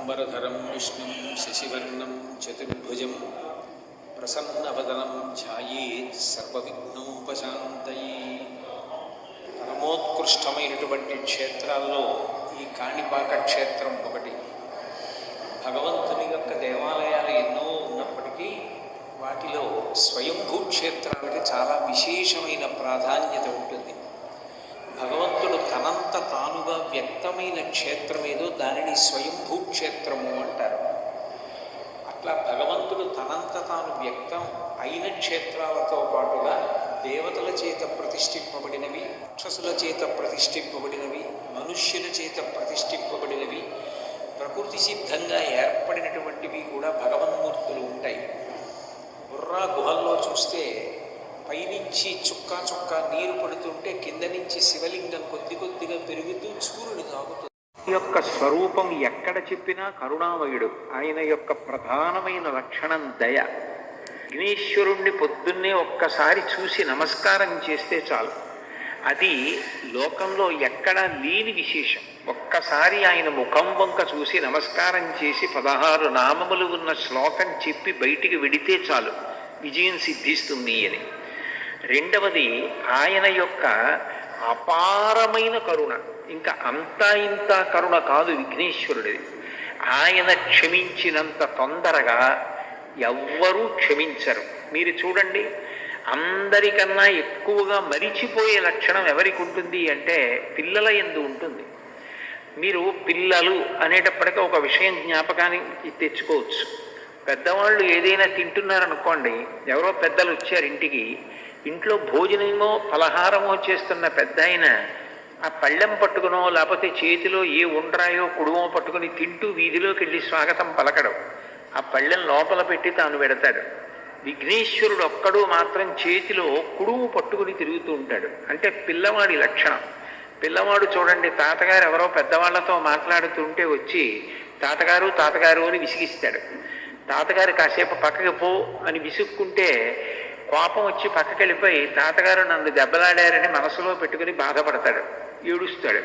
शुक्लाम्बरधरं विष्णुं शशिवर्णं चतुर्भुजं प्रसन्नवदनं ध्यायेत् सर्वविघ्नोपशान्तये. పరమోత్కృష్టమైనటువంటి క్షేత్రాల్లో ఈ కాణిపాక క్షేత్రం ఒకటి. భగవంతుని యొక్క దేవాలయాలు ఎన్నో ఉన్నప్పటికీ వాటిలో స్వయంభూ క్షేత్రానికి చాలా విశేషమైన ప్రాధాన్యత ఉంటుంది. భగవంతుడు తనంత తానుగా వ్యక్తమైన క్షేత్రం ఏదో దానిని స్వయంభూ క్షేత్రము అంటారు. అట్లా భగవంతుడు తనంత తాను వ్యక్తం అయిన క్షేత్రాలతో పాటుగా దేవతల చేత ప్రతిష్ఠింపబడినవి, రాక్షసుల చేత ప్రతిష్ఠింపబడినవి, మనుష్యుల చేత ప్రతిష్ఠింపబడినవి, ప్రకృతి సిద్ధంగా ఏర్పడినటువంటివి కూడా భగవన్మూర్తులు ఉంటాయి. బుర్రా గుహల్లో చూస్తే పైనుంచి చుక్కా చుక్కా నీరు పడుతుంటే కింద నుంచి శివలింగం కొద్ది కొద్దిగా పెరుగుతూ సూర్యుడు తాగుతుంది. యొక్క స్వరూపం ఎక్కడ చెప్పినా కరుణామయుడు. ఆయన యొక్క ప్రధానమైన లక్షణం దయ. విఘ్నేశ్వరుణ్ణి పొద్దున్నే ఒక్కసారి చూసి నమస్కారం చేస్తే చాలు. అది లోకంలో ఎక్కడా లేని విశేషం. ఒక్కసారి ఆయన ముఖం వంక చూసి నమస్కారం చేసి 16 నామములు ఉన్న శ్లోకం చెప్పి బయటికి వెడితే చాలు, విజయం సిద్ధిస్తుంది అని. రెండవది ఆయన యొక్క అపారమైన కరుణ. ఇంకా అంతా ఇంత కరుణ కాదు విఘ్నేశ్వరుడిది. ఆయన క్షమించినంత తొందరగా ఎవ్వరూ క్షమించరు. మీరు చూడండి, అందరికన్నా ఎక్కువగా మరిచిపోయే లక్షణం ఎవరికి ఉంటుంది అంటే పిల్లల యందు ఉంటుంది. మీరు పిల్లలు అనేటప్పటికీ ఒక విషయం జ్ఞాపకానికి తెచ్చుకోవచ్చు. పెద్దవాళ్ళు ఏదైనా తింటున్నారనుకోండి, ఎవరో పెద్దలు వచ్చారు ఇంటికి, ఇంట్లో భోజనమో పలహారమో చేస్తున్న పెద్ద ఆయన ఆ పళ్ళెం పట్టుకునో లేకపోతే చేతిలో ఏ ఉండ్రాయో కుడుమో పట్టుకుని తింటూ వీధిలోకి వెళ్ళి స్వాగతం పలకడం, ఆ పళ్ళెం లోపల పెట్టి తాను పెడతాడు. విఘ్నేశ్వరుడు ఒక్కడు మాత్రం చేతిలో కుడుము పట్టుకుని తిరుగుతూ ఉంటాడు. అంటే పిల్లవాడి లక్షణం. పిల్లవాడు చూడండి, తాతగారు ఎవరో పెద్దవాళ్లతో మాట్లాడుతుంటే వచ్చి తాతగారు తాతగారు అని విసిగిస్తాడు. తాతగారు కాసేపు పక్కకి పో అని విసుక్కుంటే కోపం వచ్చి పక్కకి వెళ్ళిపోయి తాతగారు నన్ను దెబ్బలాడారని మనసులో పెట్టుకుని బాధపడతాడు, ఏడుస్తాడు.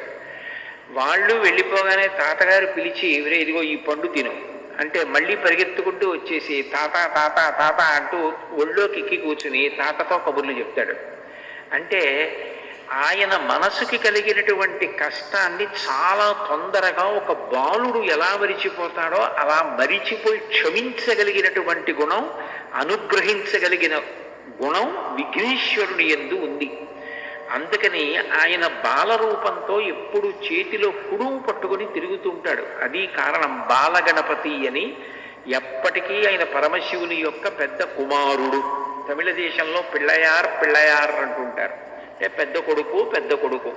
వాళ్ళు వెళ్ళిపోగానే తాతగారు పిలిచి ఇవరే ఇదిగో ఈ పండు తిను అంటే మళ్ళీ పరిగెత్తుకుంటూ వచ్చేసి తాత తాత తాత అంటూ ఒళ్ళోకి ఎక్కి కూర్చుని తాతతో కబుర్లు చెప్తాడు. అంటే ఆయన మనసుకి కలిగినటువంటి కష్టాన్ని చాలా తొందరగా ఒక బాలుడు ఎలా మరిచిపోతాడో అలా మరిచిపోయి క్షమించగలిగినటువంటి గుణం, అనుగ్రహించగలిగిన గుణం విఘ్నేశ్వరుని యందు ఉంది. అందుకని ఆయన బాలరూపంతో ఎప్పుడు చేతిలో కుడుము పట్టుకుని తిరుగుతూ ఉంటాడు. అది కారణం. బాలగణపతి అని ఎప్పటికీ ఆయన పరమశివుని యొక్క పెద్ద కుమారుడు. తమిళ దేశంలో పిళ్ళయార్ పిళ్ళయార్ అంటుంటారు. అంటే పెద్ద కొడుకు పెద్ద కొడుకు.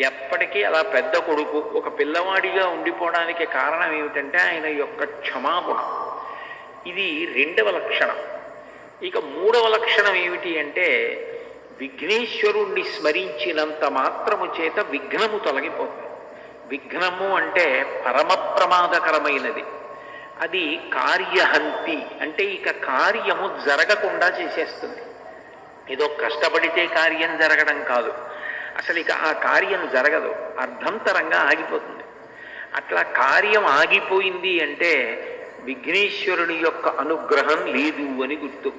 ఎప్పటికీ అలా పెద్ద కొడుకు ఒక పిల్లవాడిగా ఉండిపోవడానికి కారణం ఏమిటంటే ఆయన యొక్క క్షమాగుణం. ఇది రెండవ లక్షణం. ఇక మూడవ లక్షణం ఏమిటి అంటే విఘ్నేశ్వరుణ్ణి స్మరించినంత మాత్రము చేత విఘ్నము తొలగిపోతుంది. విఘ్నము అంటే పరమ ప్రమాదకరమైనది. అది కార్యహంతి, అంటే ఇక కార్యము జరగకుండా చేసేస్తుంది. ఏదో కష్టపడితే కార్యం జరగడం కాదు, అసలు ఇక ఆ కార్యం జరగదు, అర్ధంతరంగా ఆగిపోతుంది. అట్లా కార్యం ఆగిపోయింది అంటే విఘ్నేశ్వరుని యొక్క అనుగ్రహం లేదు అని గుర్తు.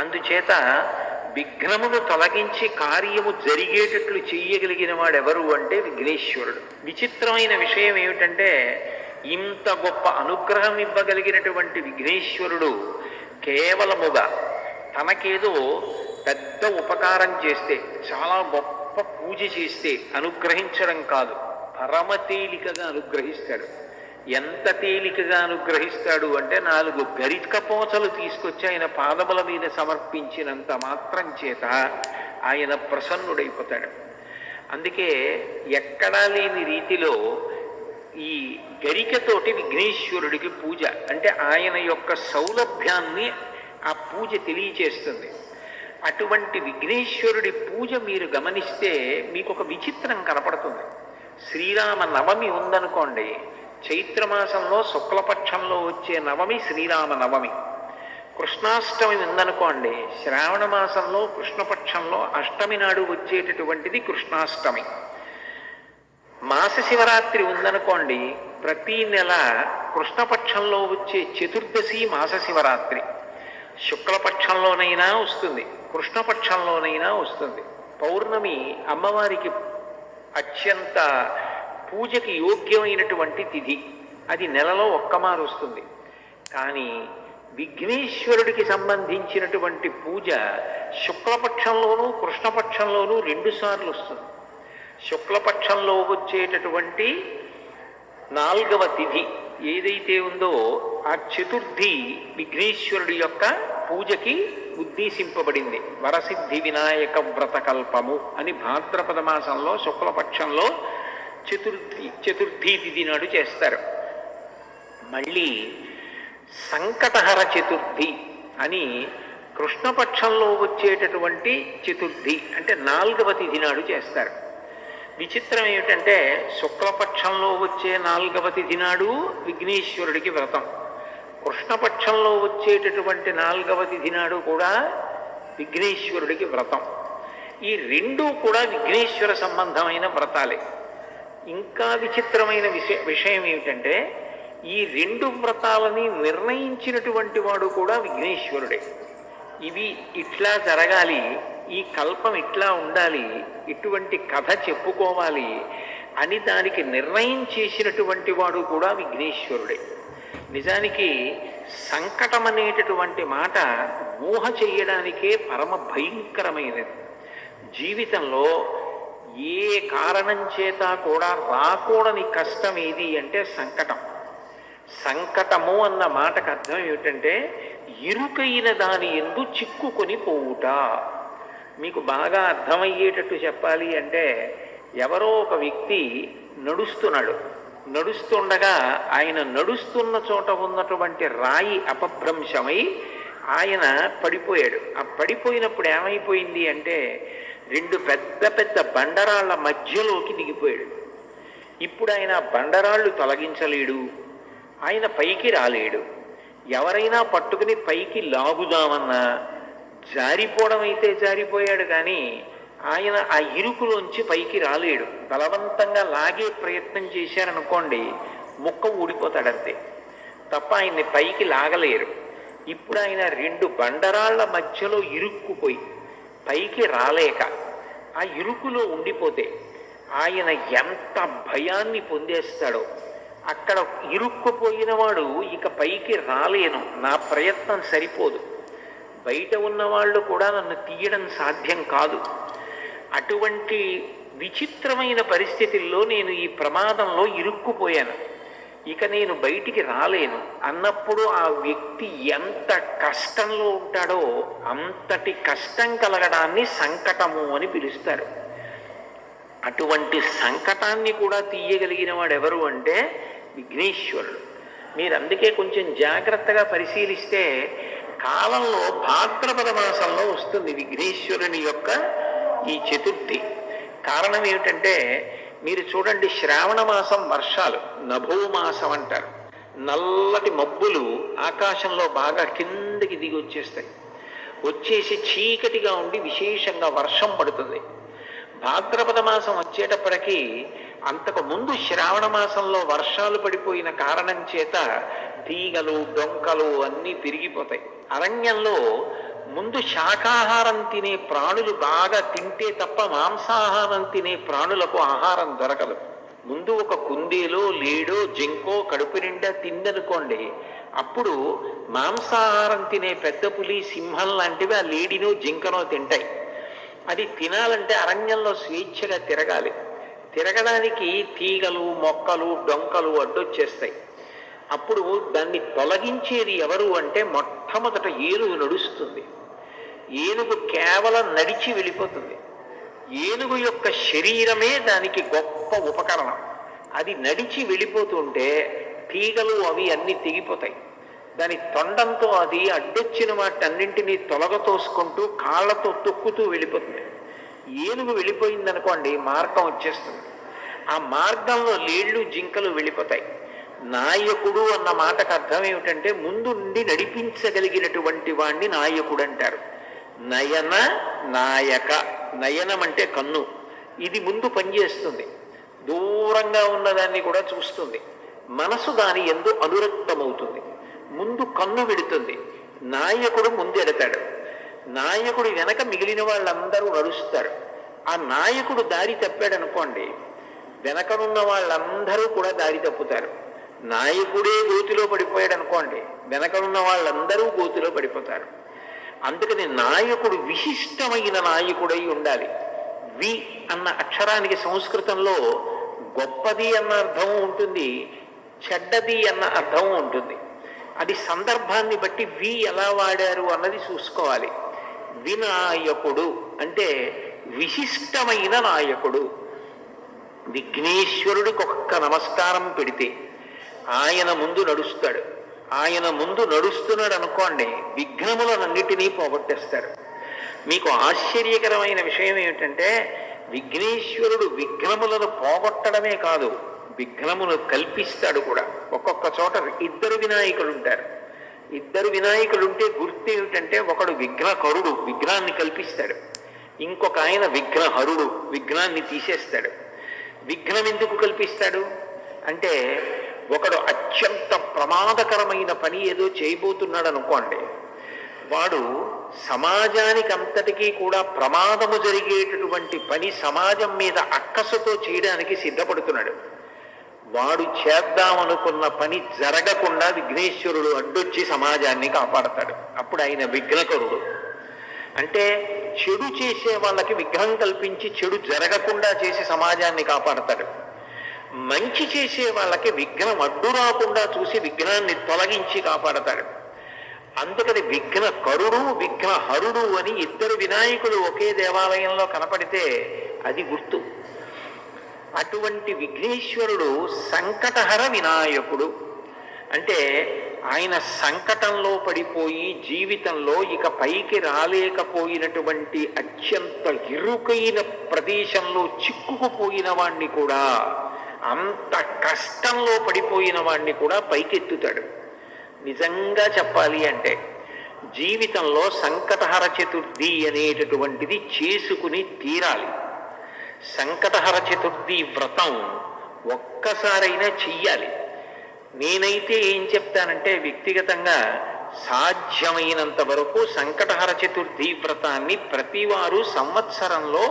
అందుచేత విఘ్నమును తొలగించి కార్యము జరిగేటట్లు చెయ్యగలిగిన వాడెవరు అంటే విఘ్నేశ్వరుడు. విచిత్రమైన విషయం ఏమిటంటే ఇంత గొప్ప అనుగ్రహం ఇవ్వగలిగినటువంటి విఘ్నేశ్వరుడు కేవలముగా తనకేదో పెద్ద ఉపకారం చేస్తే, చాలా గొప్ప పూజ చేస్తే అనుగ్రహించడం కాదు, పరమ తేలికగా అనుగ్రహిస్తాడు. ఎంత తేలికగా అనుగ్రహిస్తాడు అంటే 4 గరికపోచలు తీసుకొచ్చి ఆయన పాదముల మీద సమర్పించినంత మాత్రం చేత ఆయన ప్రసన్నుడైపోతాడు. అందుకే ఎక్కడా లేని రీతిలో ఈ గరికతోటి విఘ్నేశ్వరుడికి పూజ, అంటే ఆయన యొక్క సౌలభ్యాన్ని ఆ పూజ తెలియచేస్తుంది. అటువంటి విఘ్నేశ్వరుడి పూజ మీరు గమనిస్తే మీకు ఒక విచిత్రం కనపడుతుంది. శ్రీరామ నవమి ఉందనుకోండి, చైత్రమాసంలో శుక్లపక్షంలో వచ్చే నవమి శ్రీరామ నవమి. కృష్ణాష్టమి ఉందనుకోండి, శ్రావణ మాసంలో కృష్ణపక్షంలో అష్టమి నాడు వచ్చేటటువంటిది కృష్ణాష్టమి. మాస శివరాత్రి ఉందనుకోండి, ప్రతి నెల కృష్ణపక్షంలో వచ్చే చతుర్దశి మాస శివరాత్రి. శుక్లపక్షంలోనైనా వస్తుంది, కృష్ణపక్షంలోనైనా వస్తుంది. పౌర్ణమి అమ్మవారికి అత్యంత పూజకి యోగ్యమైనటువంటి తిథి. అది నెలలో ఒక్కమారు వస్తుంది. కానీ విఘ్నేశ్వరుడికి సంబంధించినటువంటి పూజ శుక్లపక్షంలోనూ కృష్ణపక్షంలోనూ 2 సార్లు వస్తుంది. శుక్లపక్షంలో వచ్చేటటువంటి 4వ తిథి ఏదైతే ఉందో ఆ చతుర్థి విఘ్నేశ్వరుడి యొక్క పూజకి ఉద్దేశింపబడింది. వరసిద్ధి వినాయక వ్రతకల్పము అని భాద్రపద మాసంలో శుక్లపక్షంలో చతుర్థి తిథి నాడు చేస్తారు. మళ్ళీ సంకటహర చతుర్థి అని కృష్ణపక్షంలో వచ్చేటటువంటి చతుర్థి అంటే 4వ తిథి నాడు చేస్తారు. విచిత్రం ఏమిటంటే శుక్లపక్షంలో వచ్చే 4వ తిథి నాడు విఘ్నేశ్వరుడికి వ్రతం, కృష్ణపక్షంలో వచ్చేటటువంటి 4వ తిథి నాడు కూడా విఘ్నేశ్వరుడికి వ్రతం. ఈ 2 కూడా విఘ్నేశ్వర సంబంధమైన వ్రతాలే. ఇంకా విచిత్రమైన విషయం ఏమిటంటే ఈ 2 వ్రతాలని నిర్ణయించినటువంటి వాడు కూడా విఘ్నేశ్వరుడే. ఇవి ఇట్లా జరగాలి, ఈ కల్పం ఇట్లా ఉండాలి, ఇటువంటి కథ చెప్పుకోవాలి అని దానికి నిర్ణయం చేసినటువంటి వాడు కూడా విఘ్నేశ్వరుడే. నిజానికి సంకటం అనేటటువంటి మాట ఊహ చేయడానికే పరమ భయంకరమైనది. జీవితంలో ఏ కారణం చేత కూడా రాకూడని కష్టం ఏది అంటే సంకటం. సంకటము అన్న మాటకు అర్థం ఏమిటంటే ఇరుకైన దాని యందు చిక్కుకొని పోవుట. మీకు బాగా అర్థమయ్యేటట్టు చెప్పాలి అంటే ఎవరో ఒక వ్యక్తి నడుస్తుండగా ఆయన నడుస్తున్న చోట ఉన్నటువంటి రాయి అపభ్రంశమై ఆయన పడిపోయాడు. ఆ పడిపోయినప్పుడు ఏమైపోయింది అంటే 2 పెద్ద పెద్ద బండరాళ్ల మధ్యలోకి దిగిపోయాడు. ఇప్పుడు ఆయన బండరాళ్ళు తొలగించలేడు, ఆయన పైకి రాలేడు. ఎవరైనా పట్టుకుని పైకి లాగుదామన్నా జారిపోవడం అయితే జారిపోయాడు, కానీ ఆయన ఆ ఇరుకులోంచి పైకి రాలేడు. బలవంతంగా లాగే ప్రయత్నం చేశారనుకోండి ముక్క ఊడిపోతాడంతే తప్ప ఆయన్ని పైకి లాగలేరు. ఇప్పుడు ఆయన 2 బండరాళ్ల మధ్యలో ఇరుక్కుపోయి పైకి రాలేక ఆ ఇరుకులో ఉండిపోతే ఆయన ఎంత భయాన్ని పొందేస్తాడో. అక్కడ ఇరుక్కుపోయిన వాడు ఇక పైకి రాలేను, నా ప్రయత్నం సరిపోదు, బయట ఉన్నవాళ్ళు కూడా నన్ను తీయడం సాధ్యం కాదు, అటువంటి విచిత్రమైన పరిస్థితుల్లో నేను ఈ ప్రమాదంలో ఇరుక్కుపోయాను, ఇక నేను బయటికి రాలేను అన్నప్పుడు ఆ వ్యక్తి ఎంత కష్టంలో ఉంటాడో అంతటి కష్టం కలగడాన్ని సంకటము అని పిలుస్తారు. అటువంటి సంకటాన్ని కూడా తీయగలిగిన వాడు ఎవరు అంటే విఘ్నేశ్వరుడు. మీరు అందుకే కొంచెం జాగ్రత్తగా పరిశీలిస్తే కాలంలో భాద్రపద మాసంలో వస్తుంది విఘ్నేశ్వరుని యొక్క ఈ చతుర్థి. కారణం ఏమిటంటే మీరు చూడండి, శ్రావణ మాసం వర్షాలు నభోమాసం అంటారు. నల్లటి మబ్బులు ఆకాశంలో బాగా కిందకి దిగి వచ్చేస్తాయి, వచ్చేసి చీకటిగా ఉండి విశేషంగా వర్షం పడుతుంది. భాద్రపద మాసం వచ్చేటప్పటికీ అంతకు ముందు శ్రావణ మాసంలో వర్షాలు పడిపోయిన కారణం చేత తీగలు డొంకలు అన్నీ పెరిగిపోతాయి. అరణ్యంలో ముందు శాకాహారం తినే ప్రాణులు బాగా తింటే తప్ప మాంసాహారం తినే ప్రాణులకు ఆహారం దొరకదు. ముందు ఒక కుందేలో లేడో జింకో కడుపు నిండా తిందనుకోండి, అప్పుడు మాంసాహారం తినే పెద్ద పులి సింహం లాంటివి ఆ లేడినో జింకనో తింటాయి. అది తినాలంటే అరణ్యంలో స్వేచ్ఛగా తిరగాలి. తిరగడానికి తీగలు మొక్కలు డొంకలు అడ్డొచ్చేస్తాయి. అప్పుడు దాన్ని తొలగించేది ఎవరు అంటే మొట్టమొదట ఏనుగు నడుస్తుంది. ఏనుగు కేవలం నడిచి వెళ్ళిపోతుంది. ఏనుగు యొక్క శరీరమే దానికి గొప్ప ఉపకరణం. అది నడిచి వెళ్ళిపోతుంటే తీగలు అవి అన్నీ తెగిపోతాయి. దాని తొండంతో అది అడ్డొచ్చిన వాటన్నింటినీ తొలగతోసుకుంటూ కాళ్ళతో తొక్కుతూ వెళ్ళిపోతుంది. ఏనుగు వెళ్ళిపోయిందనుకోండి మార్గం వచ్చేస్తుంది. ఆ మార్గంలో లేళ్ళు జింకలు వెళ్ళిపోతాయి. నాయకుడు అన్న మాటకు అర్థం ఏమిటంటే ముందు నుండి నడిపించగలిగినటువంటి వాణ్ణి నాయకుడు అంటారు. నయన నాయక, నయనం అంటే కన్ను, ఇది ముందు పనిచేస్తుంది, దూరంగా ఉన్నదాన్ని కూడా చూస్తుంది. మనసు దాని యందు అనురక్తమవుతుంది. ముందు కన్ను విడుతుంది, నాయకుడు ముందెడతాడు, నాయకుడు వెనక మిగిలిన వాళ్ళందరూ నడుస్తారు. ఆ నాయకుడు దారి తప్పాడు అనుకోండి, వెనకనున్న వాళ్ళందరూ కూడా దారి తప్పుతారు. నాయకుడే గోతిలో పడిపోయాడు అనుకోండి, వెనకనున్న వాళ్ళందరూ గోతిలో పడిపోతారు. అందుకని నాయకుడు విశిష్టమైన నాయకుడై ఉండాలి. వి అన్న అక్షరానికి సంస్కృతంలో గొప్పది అన్న అర్థం ఉంటుంది, చెడ్డది అన్న అర్థం ఉంటుంది. అది సందర్భాన్ని బట్టి వి ఎలా వాడారు అన్నది చూసుకోవాలి. వినాయకుడు అంటే విశిష్టమైన నాయకుడు. విఘ్నేశ్వరుడికి ఒక్క నమస్కారం పెడితే ఆయన ముందు నడుస్తాడు. ఆయన ముందు నడుస్తున్నాడు అనుకోండి, విఘ్నములనన్నిటినీ పోగొట్టేస్తాడు. మీకు ఆశ్చర్యకరమైన విషయం ఏమిటంటే, విఘ్నేశ్వరుడు విఘ్నములను పోగొట్టడమే కాదు, విఘ్నమును కల్పిస్తాడు కూడా. ఒక్కొక్క చోట ఇద్దరు వినాయకులు ఉంటారు. ఇద్దరు వినాయకులు ఉంటే గుర్తు ఏమిటంటే, ఒకడు విఘ్నకరుడు, విఘ్నాన్ని కల్పిస్తాడు. ఇంకొక ఆయన విఘ్నహరుడు, విఘ్నాన్ని తీసేస్తాడు. విఘ్నం ఎందుకు కల్పిస్తాడు అంటే, ఒకడు అత్యంత ప్రమాదకరమైన పని ఏదో చేయబోతున్నాడు అనుకోండి, వాడు సమాజానికి అంతటికీ కూడా ప్రమాదము జరిగేటటువంటి పని సమాజం మీద అక్కసుతో చేయడానికి సిద్ధపడుతున్నాడు. వాడు చేద్దామనుకున్న పని జరగకుండా విఘ్నేశ్వరుడు అడ్డొచ్చి సమాజాన్ని కాపాడతాడు. అప్పుడు ఆయన విఘ్నకరుడు. అంటే చెడు చేసే వాళ్ళకి విఘ్నం కల్పించి చెడు జరగకుండా చేసి సమాజాన్ని కాపాడతాడు. మంచి చేసే వాళ్ళకి విఘ్నం అడ్డు రాకుండా చూసి విఘ్నాన్ని తొలగించి కాపాడతాడు. అందుకని విఘ్నకరుడు, విఘ్నహరుడు అని ఇద్దరు వినాయకులు ఒకే దేవాలయంలో కనపడితే అది గుర్తు. అటువంటి విఘ్నేశ్వరుడు సంకటహర వినాయకుడు. అంటే ఆయన సంకటంలో పడిపోయి జీవితంలో ఇక పైకి రాలేకపోయినటువంటి అత్యంత ఇరుకైన ప్రదేశంలో చిక్కుకుపోయిన వాణ్ణి కూడా, అంత కష్టంలో పడిపోయిన వాణ్ణి కూడా పైకెత్తుతాడు. నిజంగా చెప్పాలి అంటే జీవితంలో సంకటహర చతుర్థి అనేటటువంటిది చేసుకుని తీరాలి. సంకటహర చతుర్థి వ్రతం ఒక్కసారైనా చెయ్యాలి. నేనైతే ఏం చెప్తానంటే, వ్యక్తిగతంగా సాధ్యమైనంత వరకు సంకటహర చతుర్థి వ్రతాన్ని ప్రతివారు సంవత్సరంలో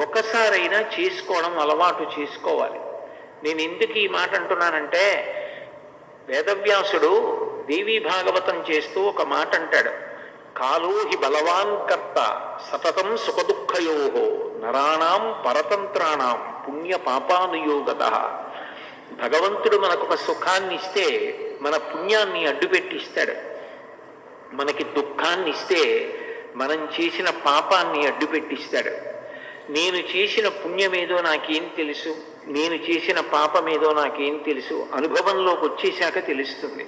ఒకసారైనా చేసుకోవడం అలవాటు చేసుకోవాలి. నేను ఎందుకు ఈ మాట అంటున్నానంటే, వేదవ్యాసుడు దేవీ భాగవతం చేస్తూ ఒక మాట అంటాడు, కాలో హి బలవాన్ కర్త సతతం సుఖదుఃఖయోహో నరాణాం పరతంత్రాణం పుణ్య పాపానుయోగతః. భగవంతుడు మనకొక సుఖాన్ని ఇస్తే మన పుణ్యాన్ని అడ్డుపెట్టిస్తాడు. మనకి దుఃఖాన్ని ఇస్తే మనం చేసిన పాపాన్ని అడ్డుపెట్టిస్తాడు. నేను చేసిన పుణ్యమేదో నాకేం తెలుసు, నేను చేసిన పాపమేదో నాకేం తెలుసు, అనుభవంలోకి వచ్చేశాక తెలుస్తుంది.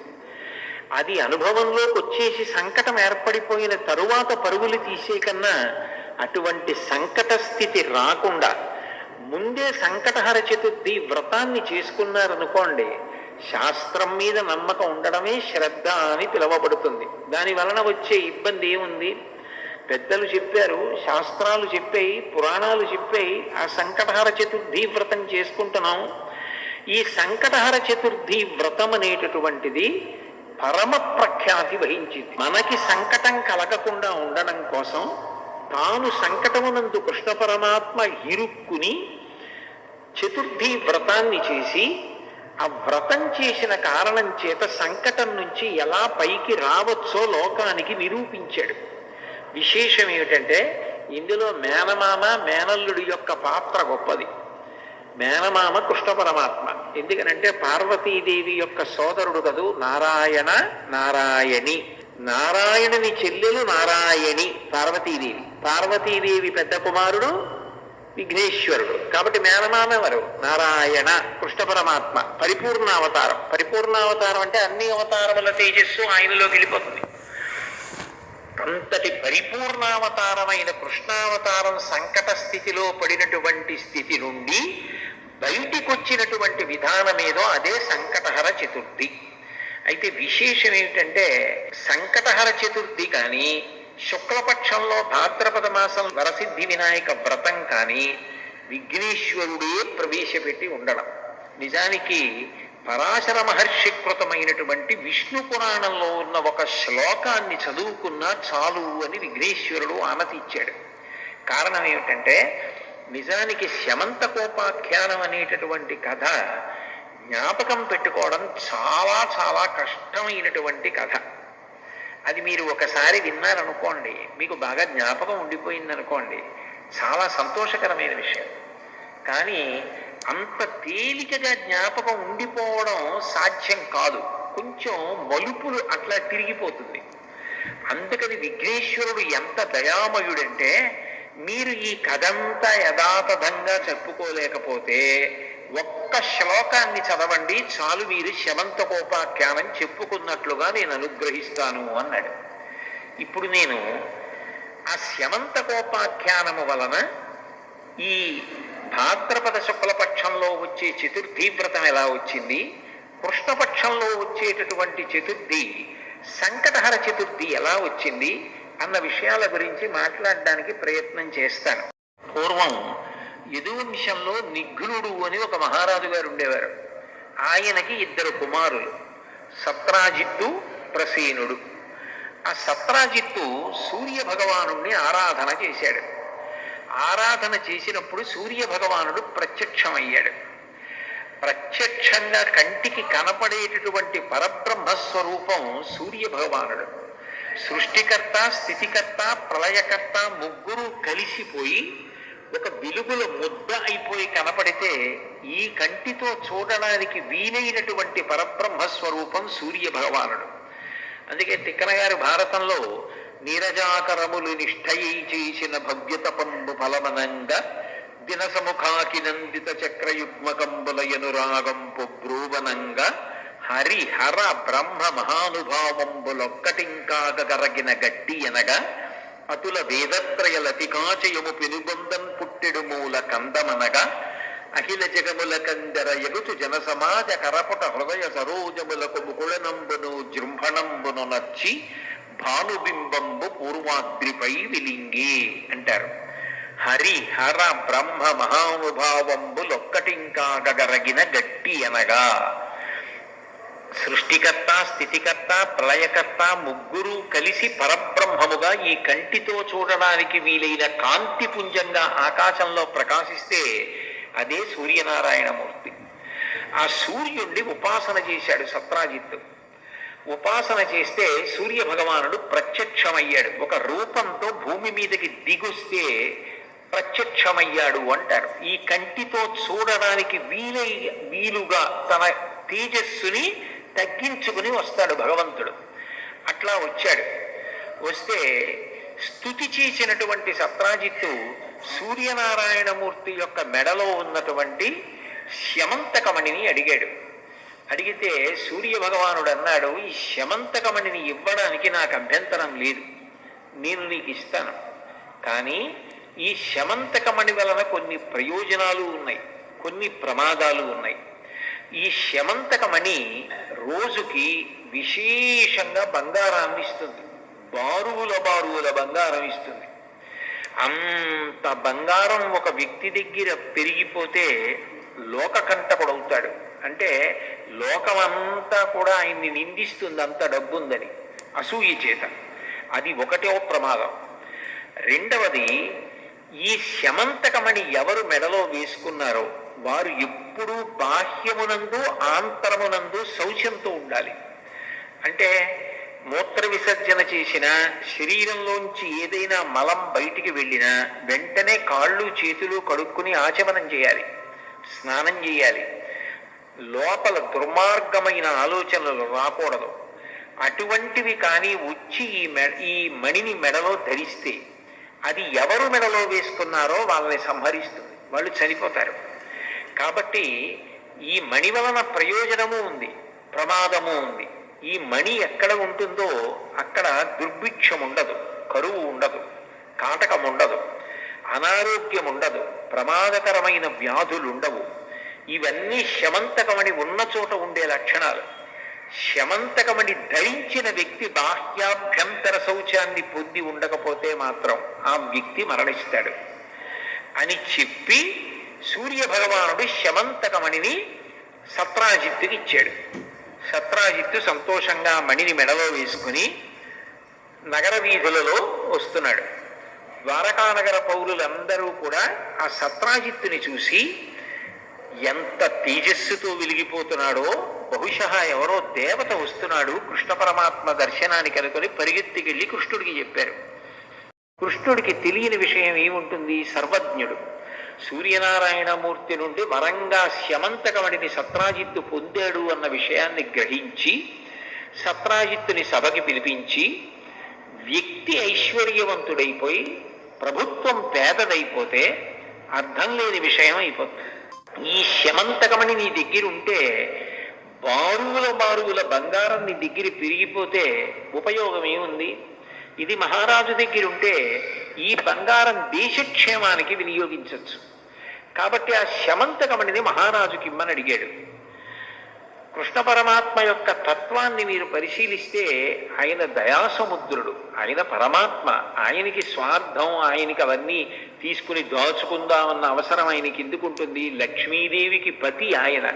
అది అనుభవంలోకి వచ్చేసి సంకటం ఏర్పడిపోయిన తరువాత పరుగులు తీసే కన్నా అటువంటి సంకట స్థితి రాకుండా ముందే సంకటహర చతుర్థి వ్రతాన్ని చేసుకున్నారనుకోండి, శాస్త్రం మీద నమ్మకం ఉండడమే శ్రద్ధ అని పిలువబడుతుంది. దాని వలన వచ్చే ఇబ్బంది ఏముంది? పెద్దలు చెప్పారు, శాస్త్రాలు చెప్పాయి, పురాణాలు చెప్పాయి, ఆ సంకటహర చతుర్థి వ్రతం చేసుకుంటున్నాం. ఈ సంకటహర చతుర్థి వ్రతం అనేటటువంటిది పరమ ప్రఖ్యాతి వహించింది. మనకి సంకటం కలగకుండా ఉండడం కోసం తాను సంకటమునందు కృష్ణ పరమాత్మ ఇరుక్కుని చతుర్థి వ్రతాన్ని చేసి, ఆ వ్రతం చేసిన కారణం చేత సంకటం నుంచి ఎలా పైకి రావచ్చో లోకానికి నిరూపించాడు. విశేషం ఏమిటంటే, ఇందులో మేనమామ మేనల్లుడి యొక్క పాత్ర గొప్పది. మేనమామ కృష్ణ పరమాత్మ. ఎందుకనంటే పార్వతీదేవి యొక్క సోదరుడు కదూ నారాయణ నారాయణి. నారాయణుని చెల్లెలు నారాయణి పార్వతీదేవి. పార్వతీదేవి పెద్ద కుమారుడు విఘ్నేశ్వరుడు. కాబట్టి మేనమామ ఎవరు? నారాయణ కృష్ణ పరమాత్మ. పరిపూర్ణావతారం. పరిపూర్ణావతారం అంటే అన్ని అవతారముల తేజస్సు ఆయనలోకి వెళ్ళిపోతుంది. అంతటి పరిపూర్ణావతారమైన కృష్ణావతారం సంకట స్థితిలో పడినటువంటి స్థితి నుండి బయటికి వచ్చినటువంటి విధానమేదో అదే సంకటహర చతుర్థి. అయితే విశేషం ఏమిటంటే, సంకటహర చతుర్థి కానీ, శుక్లపక్షంలో భాద్రపద మాసం వరసిద్ధి వినాయక వ్రతం కానీ విఘ్నేశ్వరుడే ప్రవేశపెట్టి ఉండడం. నిజానికి పరాశర మహర్షి కృతమైనటువంటి విష్ణు పురాణంలో ఉన్న ఒక శ్లోకాన్ని చదువుకున్నా చాలు అని విఘ్నేశ్వరుడు ఆనతి ఇచ్చాడు. కారణం ఏమిటంటే, నిజానికి శమంతకోపాఖ్యానం అనేటటువంటి కథ జ్ఞాపకం పెట్టుకోవడం చాలా చాలా కష్టమైనటువంటి కథ. అది మీరు ఒకసారి విన్నారనుకోండి, మీకు బాగా జ్ఞాపకం ఉండిపోయిందనుకోండి, చాలా సంతోషకరమైన విషయం. కానీ అంత తేలికగా జ్ఞాపకం ఉండిపోవడం సాధ్యం కాదు. కొంచెం మలుపులు అట్లా తిరిగిపోతుంది. అందుకని విఘ్నేశ్వరుడు ఎంత దయామయుడంటే, మీరు ఈ కథంతా యథాతథంగా చెప్పుకోలేకపోతే ఒక్క శ్లోకాన్ని చదవండి చాలు, మీరు శమంతకోపాఖ్యానం చెప్పుకున్నట్లుగా నేను అనుగ్రహిస్తాను అన్నాడు. ఇప్పుడు నేను ఆ శమంతకోపాఖ్యానము వలన ఈ భాద్రపద శుక్లపక్షంలో వచ్చే చతుర్థి వ్రతం ఎలా వచ్చింది, కృష్ణపక్షంలో వచ్చేటటువంటి చతుర్థి సంకటహర చతుర్థి ఎలా వచ్చింది అన్న విషయాల గురించి మాట్లాడడానికి ప్రయత్నం చేస్తాను. పూర్వం యదువంశంలో నిఘ్నుడు అని ఒక మహారాజు గారు ఉండేవారు. ఆయనకి 2 కుమారులు, సత్రాజిత్తు, ప్రసేనుడు. ఆ సత్రాజిత్తు సూర్య భగవానుణ్ణి ఆరాధన చేశాడు. ఆరాధన చేసినప్పుడు సూర్య భగవానుడు ప్రత్యక్షమయ్యాడు. ప్రత్యక్షంగా కంటికి కనపడేటటువంటి పరబ్రహ్మస్వరూపం సూర్య భగవానుడు. సృష్టికర్త, స్థితికర్త, ప్రళయకర్త ముగ్గురు కలిసిపోయి ఒక వెలుగుల ముద్ద అయిపోయి కనపడితే ఈ కంటితో చూడడానికి వీలైనటువంటి పరబ్రహ్మస్వరూపం సూర్య భగవానుడు. అందుకే తిక్కన గారు భారతంలో నీరజాకరములు నిష్ఠయై చేసిన భవ్యతపంబు ఫలమనంగా దినసముఖాకి నందిత చక్రయుగ్మకంబులయనురాగంపు బ్రూవనంగా హరి హర బ్రహ్మ మహానుభావంబులొక్కటింకాగరగిన గట్టి అనగా అతుల వేదత్రయ లతికాచయము పెనుగొందన్ పుట్టెడు మూల కందమనగా అఖిల జగముల కందర ఎగుచు జన సమాజ కరపుట హృదయ సరోజములకు ముకుళనంబును జృంభణంబును నచ్చి భానుబింబంబు పూర్వాద్రిపై విలింగి అంటారు. హరి హర బ్రహ్మ మహానుభావంబులొక్కటింకాగరగిన గట్టి అనగా సృష్టికర్త, స్థితికర్త, ప్రళయకర్త ముగ్గురు కలిసి పరబ్రహ్మముగా ఈ కంటితో చూడడానికి వీలైన కాంతిపుంజంగా ఆకాశంలో ప్రకాశిస్తే అదే సూర్యనారాయణమూర్తి. ఆ సూర్యుణ్ణి ఉపాసన చేశాడు సత్రాజిత్తు. ఉపాసన చేస్తే సూర్య భగవానుడు ప్రత్యక్షమయ్యాడు. ఒక రూపంతో భూమి మీదకి దిగొస్తే ప్రత్యక్షమయ్యాడు అంటారు. ఈ కంటితో చూడడానికి వీలుగా తన తేజస్సుని తగ్గించుకుని వస్తాడు భగవంతుడు. అట్లా వచ్చాడు. వస్తే స్తుతి చేసినటువంటి సత్రాజిత్తు సూర్యనారాయణమూర్తి యొక్క మెడలో ఉన్నటువంటి శమంతకమణిని అడిగాడు. అడిగితే సూర్య భగవానుడు అన్నాడు, ఈ శమంతకమణిని ఇవ్వడానికి నాకు అభ్యంతరం లేదు, నేను నీకు ఇస్తాను. కానీ ఈ శమంతకమణి వలన కొన్ని ప్రయోజనాలు ఉన్నాయి, కొన్ని ప్రమాదాలు ఉన్నాయి. ఈ శమంతకమణి రోజుకి విశేషంగా బంగారాన్ని ఇస్తుంది, బారువుల బంగారం ఇస్తుంది. అంత బంగారం ఒక వ్యక్తి దగ్గర పెరిగిపోతే లోకకంటకుడవుతాడు. అంటే లోకమంతా కూడా ఆయన్ని నిందిస్తుంది, అంత డబ్బుందని, అసూయ చేత. అది ఒకటో ప్రమాదం. రెండవది, ఈ శమంతకమణి ఎవరు మెడలో వేసుకున్నారో వారు ఎప్పుడూ బాహ్యమునందు ఆంతరమునందు శౌచంతో ఉండాలి. అంటే మూత్ర విసర్జన చేసిన, శరీరంలోంచి ఏదైనా మలం బయటికి వెళ్ళినా వెంటనే కాళ్ళు చేతులు కడుక్కుని ఆచమనం చేయాలి, స్నానం చేయాలి. లోపల దుర్మార్గమైన ఆలోచనలు రాకూడదు. అటువంటివి కానీ వచ్చి ఈ మణిని మెడలో ధరిస్తే అది ఎవరు మెడలో వేసుకున్నారో వాళ్ళని సంహరిస్తుంది, వాళ్ళు చనిపోతారు. కాబట్టి ఈ మణి వలన ప్రయోజనము ఉంది, ప్రమాదము ఉంది. ఈ మణి ఎక్కడ ఉంటుందో అక్కడ దుర్భిక్షం ఉండదు, కరువు ఉండదు, కాటకం ఉండదు, అనారోగ్యం ఉండదు, ప్రమాదకరమైన వ్యాధులు ఉండవు. ఇవన్నీ శమంతకమణి ఉన్న చోట ఉండే లక్షణాలు. శమంతకమణి ధరించిన వ్యక్తి బాహ్యాభ్యంతర శౌచాన్ని పొంది ఉండకపోతే మాత్రం ఆ వ్యక్తి మరణిస్తాడు అని చెప్పి సూర్య భగవానుడు శమంతకమణిని సత్రాజిత్తుకి ఇచ్చాడు. సత్రాజిత్తు సంతోషంగా మణిని మెడలో వేసుకుని నగర వీధులలో వస్తున్నాడు. ద్వారకానగర పౌరులందరూ కూడా ఆ సత్రాజిత్తుని చూసి ఎంత తేజస్సుతో వెలిగిపోతున్నాడో, బహుశా ఎవరో దేవత వస్తున్నాడు కృష్ణ పరమాత్మ దర్శనానికి అనుకొని పరిగెత్తికెళ్ళి కృష్ణుడికి చెప్పారు. కృష్ణుడికి తెలియని విషయం ఏముంటుంది? సర్వజ్ఞుడు. సూర్యనారాయణమూర్తి నుండి వరంగా స్యమంతకమణిని సత్రాజిత్తు పొందాడు అన్న విషయాన్ని గ్రహించి సత్రాజిత్తుని సభకి పిలిపించి, వ్యక్తి ఐశ్వర్యవంతుడైపోయి ప్రభుత్వం పేదదైపోతే అర్థం లేని విషయం అయిపోతుంది. ఈ శమంతకమణి నీ దగ్గర ఉంటే, బారువుల బంగారం నీ దగ్గర పెరిగిపోతే ఉపయోగం ఏముంది? ఇది మహారాజు దగ్గర ఉంటే ఈ బంగారం దేశక్షేమానికి వినియోగించవచ్చు. కాబట్టి ఆ శమంతకమణిని మహారాజుకి ఇమ్మని అడిగాడు. కృష్ణ పరమాత్మ యొక్క తత్వాన్ని మీరు పరిశీలిస్తే ఆయన దయాసముద్రుడు, ఆయన పరమాత్మ. ఆయనకి స్వార్థం, ఆయనకి అవన్నీ తీసుకుని దాచుకుందామన్న అవసరం ఆయనకి ఎందుకుంటుంది? లక్ష్మీదేవికి పతి ఆయన,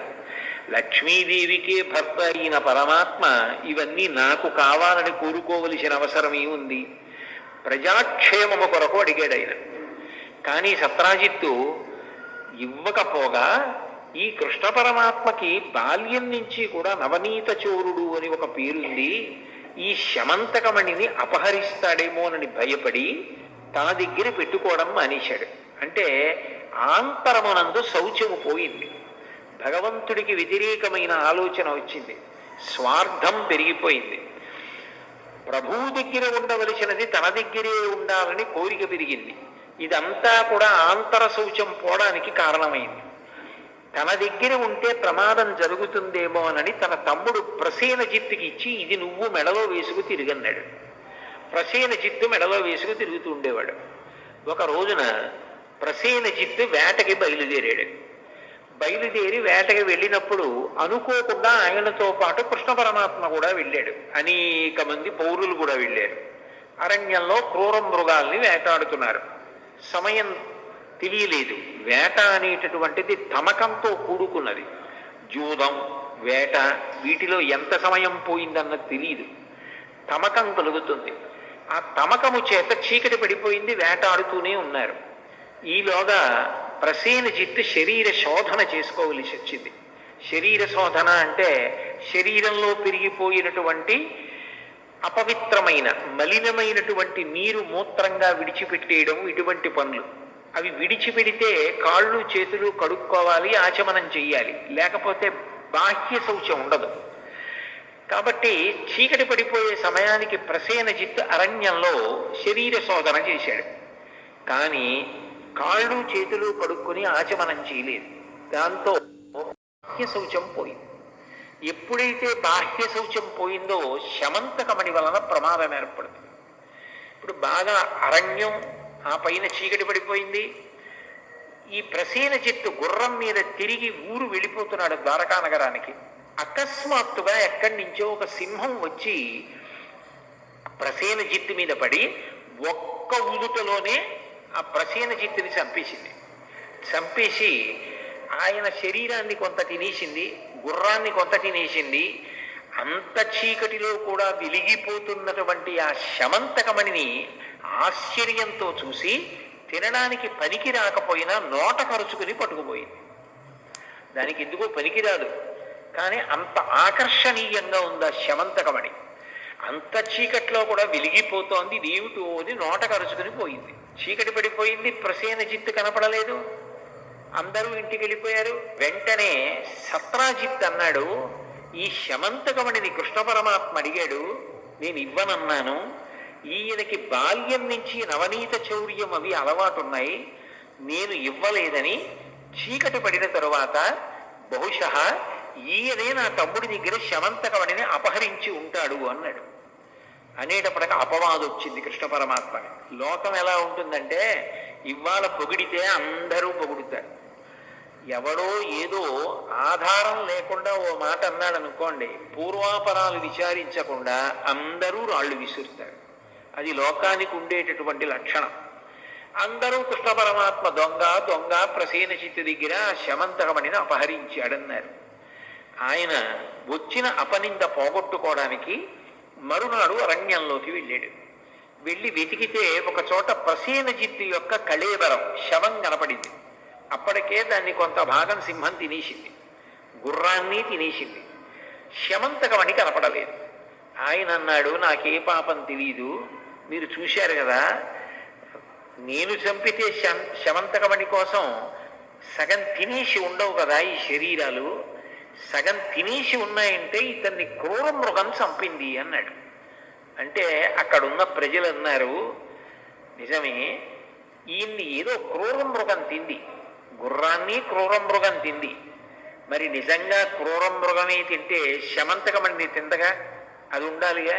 లక్ష్మీదేవికే భర్త అయిన పరమాత్మ ఇవన్నీ నాకు కావాలని కోరుకోవలసిన అవసరం ఏముంది? ప్రజాక్షేమము కొరకు అడిగాడు ఆయన. కానీ సత్రాజిత్తు ఇవ్వకపోగా ఈ కృష్ణ పరమాత్మకి బాల్యం నుంచి కూడా నవనీత చోరుడు అని ఒక పేరుంది, ఈ శమంతకమణిని అపహరిస్తాడేమోనని భయపడి తన దగ్గర పెట్టుకోవడం మానేశాడు. అంటే ఆంతరమునందు శౌచము పోయింది, భగవంతుడికి వ్యతిరేకమైన ఆలోచన వచ్చింది, స్వార్థం పెరిగిపోయింది. ప్రభువు దగ్గర ఉండవలసినది తన దగ్గరే ఉండాలని కోరిక పెరిగింది. ఇదంతా కూడా ఆంతర శౌచం పోవడానికి కారణమైంది. తన దగ్గర ఉంటే ప్రమాదం జరుగుతుందేమోనని తన తమ్ముడు ప్రసేనజిత్తుకి ఇచ్చి, ఇది నువ్వు మెడలో వేసుకు తిరిగన్నాడు. ప్రసేనజిత్తు మెడలో వేసుకు తిరుగుతూ ఉండేవాడు. ఒక రోజున ప్రసేనజిత్తు వేటకి బయలుదేరాడు. బయలుదేరి వేటకి వెళ్ళినప్పుడు అనుకోకుండా ఆయనతో పాటు కృష్ణ పరమాత్మ కూడా వెళ్ళాడు. అనేక మంది పౌరులు కూడా వెళ్ళారు. అరణ్యంలో క్రూర మృగాల్ని వేటాడుతున్నారు. సమయం తెలియలేదు. వేట అనేటటువంటిది తమకంతో కూడుకున్నది. జూదం, వేట, వీటిలో ఎంత సమయం పోయిందన్నది తెలియదు. తమకం కలుగుతుంది. ఆ తమకము చేత చీకటి పడిపోయింది, వేటాడుతూనే ఉన్నారు. ఈలోగా ప్రసేనజిత్తు శరీర శోధన చేసుకోవలసి వచ్చింది. శరీర శోధన అంటే శరీరంలో పెరిగిపోయినటువంటి అపవిత్రమైన మలినమైనటువంటి నీరు మూత్రంగా విడిచిపెట్టేయడం, ఇటువంటి పనులు. అవి విడిచిపెడితే కాళ్ళు చేతులు కడుక్కోవాలి, ఆచమనం చెయ్యాలి, లేకపోతే బాహ్య శౌచం ఉండదు. కాబట్టి చీకటి పడిపోయే సమయానికి ప్రసేనజిత్తు అరణ్యంలో శరీర శోధన చేశాడు. కానీ కాళ్ళు చేతులు కడుక్కొని ఆచమనం చేయలేదు. దాంతో బాహ్య శౌచం పోయింది. ఎప్పుడైతే బాహ్య శౌచం పోయిందో శమంతకమణి వలన ప్రమాదం ఏర్పడుతుంది. ఇప్పుడు బాగా అరణ్యం, ఆ పైన చీకటి పడిపోయింది. ఈ ప్రసేనజిత్తు గుర్రం మీద తిరిగి ఊరు వెళ్ళిపోతున్నాడు ద్వారకా నగరానికి. అకస్మాత్తుగా ఎక్కడి నుంచో ఒక సింహం వచ్చి ప్రసేనజిత్తు మీద పడి ఒక్క ఊదుటలోనే ఆ ప్రసేనజిత్తుని చంపేసింది. చంపేసి ఆయన శరీరాన్ని కొంత తినేసింది, గుర్రాన్ని కొంత తినేసింది. అంత చీకటిలో కూడా వెలిగిపోతున్నటువంటి ఆ శమంతకమణిని ఆశ్చర్యంతో చూసి తినడానికి పనికి రాకపోయినా నోట కరుచుకుని పట్టుకుపోయింది. దానికి ఎందుకో పనికిరాదు, కానీ అంత ఆకర్షణీయంగా ఉంది ఆ శమంతకమణి. అంత చీకట్లో కూడా వెలిగిపోతోంది, ఇదేమిటో అని నోట కరుచుకుని పోయింది. చీకటి పడిపోయింది, ప్రసేనజిత్తు కనపడలేదు, అందరూ ఇంటికి వెళ్ళిపోయారు. వెంటనే సత్రాజిత్ అన్నాడు, ఈ శమంతకమణిని కృష్ణ పరమాత్మ అడిగాడు, నేను ఇవ్వనన్నాను. ఈయనకి బాల్యం నుంచి నవనీత చౌర్యం అవి అలవాటున్నాయి, నేను ఇవ్వలేదని చీకటి పడిన తరువాత బహుశः ఈయనే నా తమ్ముడి దగ్గర శమంతకమణిని అపహరించి ఉంటాడు అన్నాడు. అనేటప్పటికి అపవాదు వచ్చింది కృష్ణ పరమాత్మని. లోకం ఎలా ఉంటుందంటే, ఇవాళ పొగిడితే అందరూ పొగుడుతారు. ఎవడో ఏదో ఆధారం లేకుండా ఓ మాట అన్నాడు అనుకోండి, పూర్వాపరాలు విచారించకుండా అందరూ రాళ్ళు విసురుతారు. అది లోకానికి ఉండేటటువంటి లక్షణం. అందరూ కృష్ణ పరమాత్మ దొంగ దొంగ ప్రసేనజిత్తు దగ్గర శమంతకమణిని అపహరించాడన్నారు. ఆయన వచ్చిన అపనింద పోగొట్టుకోవడానికి మరునాడు అరణ్యంలోకి వెళ్ళాడు. వెళ్ళి వెతికితే ఒక చోట ప్రసేనజిత్తు యొక్క కళేబరం శవం కనపడింది. అప్పటికే దాన్ని కొంత భాగం సింహం తినేసింది, గుర్రాన్ని తినేసింది. శమంతకమణి కనపడలేదు. ఆయన అన్నాడు, నాకే పాపం తెలీదు, మీరు చూశారు కదా, నేను చంపితే శమంతకమణి కోసం సగం తినేసి ఉండవు కదా ఈ శరీరాలు, సగం తినేసి ఉన్నాయంటే ఇతన్ని క్రూర మృగం చంపింది అన్నాడు. అంటే అక్కడున్న ప్రజలు అన్నారు, నిజమే, ఈయన్ని ఏదో క్రూర మృగం తింది, గుర్రాన్ని క్రూర మృగం తింది. మరి నిజంగా క్రూర మృగమే తింటే శమంతకమణిని తిందగా, అది ఉండాలిగా.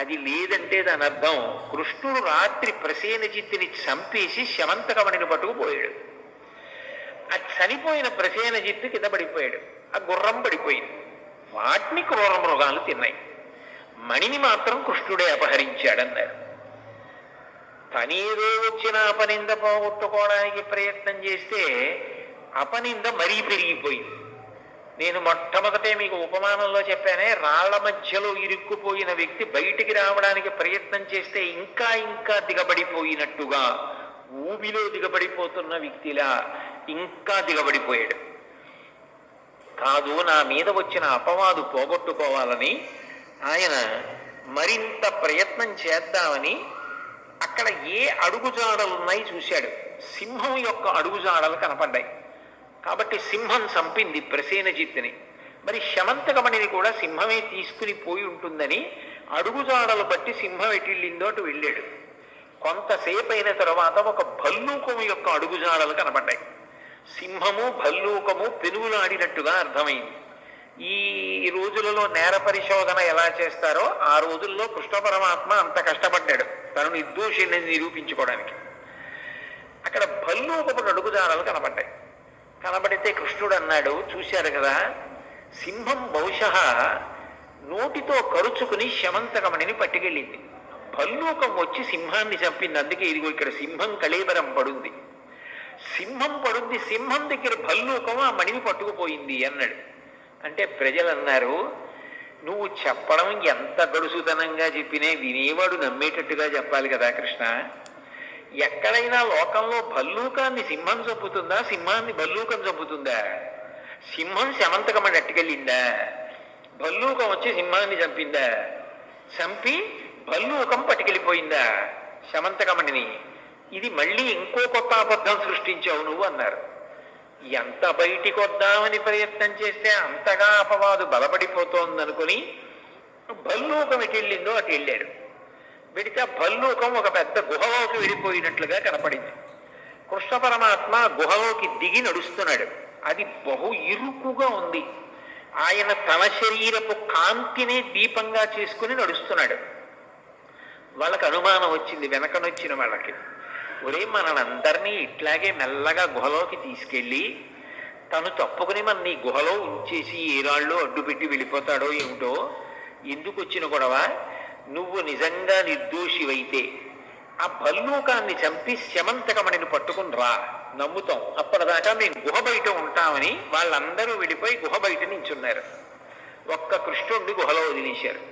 అది లేదంటే దాని అర్థం కృష్ణుడు రాత్రి ప్రసేనజిత్తుని చంపేసి శమంతకమణిని పట్టుకుపోయాడు. ఆ చనిపోయిన ప్రసేనజిత్తు కింద పడిపోయాడు, ఆ గుర్రం పడిపోయింది. వాటిని క్రూర మృగాలు తిన్నాయి, మణిని మాత్రం కృష్ణుడే అపహరించాడన్నారు. తనేదో వచ్చిన అపనింద పోగొట్టుకోవడానికి ప్రయత్నం చేస్తే అపనింద మరీ పెరిగిపోయింది. నేను మొట్టమొదటే మీకు ఉపమానంలో చెప్పానే, రాళ్ల మధ్యలో ఇరుక్కుపోయిన వ్యక్తి బయటికి రావడానికి ప్రయత్నం చేస్తే ఇంకా ఇంకా దిగబడిపోయినట్టుగా, ఊబిలో దిగబడిపోతున్న వ్యక్తిలా ఇంకా దిగబడిపోయాడు. కాదు, నా మీద వచ్చిన అపవాదు పోగొట్టుకోవాలని ఆయన మరింత ప్రయత్నం చేద్దామని అక్కడ ఏ అడుగుజాడలున్నాయి చూశాడు. సింహం యొక్క అడుగుజాడలు కనపడ్డాయి. కాబట్టి సింహం చంపింది ప్రసేనజిత్తుని. మరి శమంతకమణిని కూడా సింహమే తీసుకుని పోయి ఉంటుందని అడుగుజాడలు బట్టి సింహం ఎటిళ్ళిందో అటు వెళ్ళాడు. కొంతసేపు అయిన తర్వాత ఒక భల్లూకము యొక్క అడుగుజాడలు కనపడ్డాయి. సింహము భల్లూకము పెనుగులాడినట్టుగా అర్థమైంది. ఈ రోజులలో నేర పరిశోధన ఎలా చేస్తారో ఆ రోజుల్లో కృష్ణ పరమాత్మ అంత కష్టపడ్డాడు తనను నిర్దోషిని నిరూపించుకోవడానికి. అక్కడ భల్లూకపు అడుగుజాడలు కనపడ్డాయి. కనబడితే కృష్ణుడు అన్నాడు, చూశారు కదా, సింహం బహుశः నోటితో కరుచుకుని శమంతకమణిని పట్టుకెళ్ళింది. భల్లూకం వచ్చి సింహాన్ని చంపింది. అందుకే ఇదిగో ఇక్కడ సింహం కళేబరం పడుంది, సింహం పడుంది, సింహం దగ్గర భల్లూకం ఆ మణిని పట్టుకుపోయింది అన్నాడు. అంటే ప్రజలు అన్నారు, నువ్వు చెప్పడం ఎంత గడుసుతనంగా చెప్పినే వినేవాడు నమ్మేటట్టుగా చెప్పాలి కదా కృష్ణ. ఎక్కడైనా లోకంలో భల్లూకాన్ని సింహం చంపుతుందా, సింహాన్ని భల్లూకం చంపుతుందా? సింహం శమంతకమణి అట్టుకెళ్ళిందా, భల్లూకం వచ్చి సింహాన్ని చంపిందా? చంపి భల్లూకం పట్టుకెళ్ళిపోయిందా శమంతకమణిని? ఇది మళ్ళీ ఇంకో కొత్త అబద్ధం సృష్టించావు నువ్వు అన్నారు. ఎంత బయటికి వద్దామని ప్రయత్నం చేస్తే అంతగా అపవాదు బలపడిపోతోందనుకుని భల్లూకం ఎటు వెళ్ళిందో అటు వెళ్ళాడు. వెడితే భల్లూకం ఒక పెద్ద గుహలోకి వెళ్ళిపోయినట్లుగా కనపడింది. కృష్ణ పరమాత్మ గుహలోకి దిగి నడుస్తున్నాడు. అది బహు ఇరుకుగా ఉంది. ఆయన తన శరీరపు కాంతినే దీపంగా చేసుకుని నడుస్తున్నాడు. వాళ్ళకి అనుమానం వచ్చింది, వెనకనొచ్చిన వాళ్ళకి, ఒరే మనలందరినీ ఇట్లాగే మెల్లగా గుహలోకి తీసుకెళ్ళి తను తప్పుకుని మన నీ గుహలో ఉంచేసి ఏ రాళ్ళు అడ్డుపెట్టి వెళ్ళిపోతాడో ఏమిటో, ఎందుకు వచ్చిన గొడవ? నువ్వు నిజంగా నిర్దోషివైతే ఆ భల్లూకాన్ని చంపి శమంతకమణిని పట్టుకుని రా, నమ్ముతాం. అప్పటిదాకా మేము గుహ బయట ఉంటామని వాళ్ళందరూ వెళ్ళిపోయి గుహ బయట నించున్నారు. ఒక్క కృష్ణుడిని గుహలో వదిలేశారు.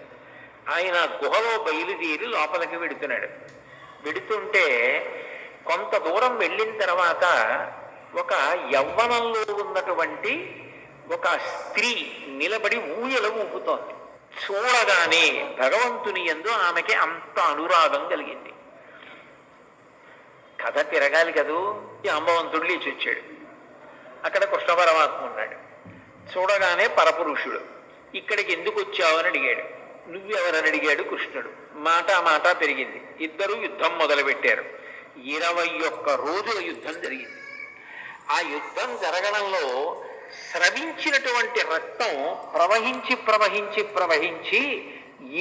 ఆయన గుహలో బయలుదేరి లోపలికి వెడుతున్నాడు. వెడుతుంటే కొంత దూరం వెళ్ళిన తర్వాత ఒక యవ్వనంలో ఉన్నటువంటి ఒక స్త్రీ నిలబడి ఊయల ఊపుతోంది. చూడగానే భగవంతుని యందు ఆమెకి అంత అనురాగం కలిగింది. కథ తిరగాలి కదూ. అంబవంతుడు లేచి వచ్చాడు. అక్కడ కృష్ణ పరమాత్మ ఉన్నాడు. చూడగానే పరపురుషుడు. ఇక్కడికి ఎందుకు వచ్చావు అని అడిగాడు. నువ్వెవరని అడిగాడు కృష్ణుడు. మాట పెరిగింది. ఇద్దరు యుద్ధం మొదలుపెట్టారు. 21 రోజుల యుద్ధం జరిగింది. ఆ యుద్ధం జరగడంలో స్రవించినటువంటి రక్తం ప్రవహించి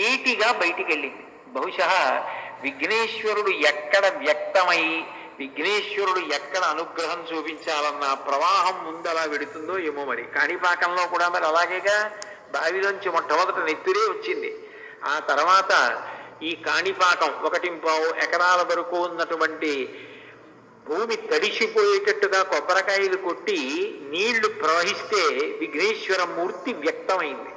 ఏటిగా బయటికి వెళ్ళింది. బహుశా విఘ్నేశ్వరుడు ఎక్కడ వ్యక్తమై విఘ్నేశ్వరుడు ఎక్కడ అనుగ్రహం చూపించాలన్న ప్రవాహం ముందలా వెడుతుందో ఏమో. మరి కాణిపాకంలో కూడా మరి అలాగేగా, బావిలోంచి మొట్టమొదట నెత్తురే వచ్చింది. ఆ తర్వాత ఈ కాణిపాకం 1.25 ఎకరాల వరకు ఉన్నటువంటి భూమి తడిసిపోయేటట్టుగా కొబ్బరికాయలు కొట్టి నీళ్లు ప్రవహిస్తే విఘ్నేశ్వర మూర్తి వ్యక్తమైంది.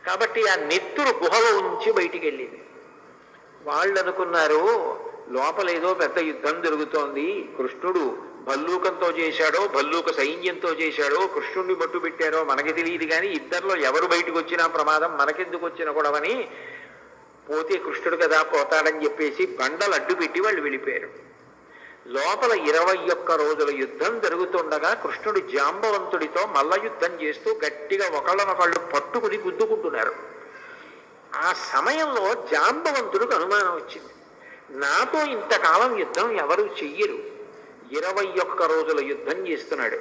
కాబట్టి ఆ నెత్తురు గుహలో ఉంచి బయటికి వెళ్ళింది. వాళ్ళు అనుకున్నారు లోపల ఏదో పెద్ద యుద్ధం జరుగుతోంది, కృష్ణుడు భల్లూకంతో చేశాడో భల్లూక సైన్యంతో చేశాడో కృష్ణుడిని మట్టు పెట్టారో మనకి తెలియదు, కానీ ఇద్దరిలో ఎవరు బయటకు వచ్చినా ప్రమాదం, మనకెందుకు వచ్చిన గొడవని పోతే కృష్ణుడు కదా పోతాడని చెప్పేసి బండలు అడ్డు పెట్టి వాళ్ళు వెళ్ళిపోయారు. లోపల 21 రోజుల యుద్ధం జరుగుతుండగా కృష్ణుడు జాంబవంతుడితో మల్ల యుద్ధం చేస్తూ గట్టిగా ఒకళ్ళనొకళ్ళు పట్టుకుని గుద్దుకుంటున్నారు. ఆ సమయంలో జాంబవంతుడికి అనుమానం వచ్చింది, నాతో ఇంతకాలం యుద్ధం ఎవరు చెయ్యరు, 21 రోజుల యుద్ధం చేస్తున్నాడు,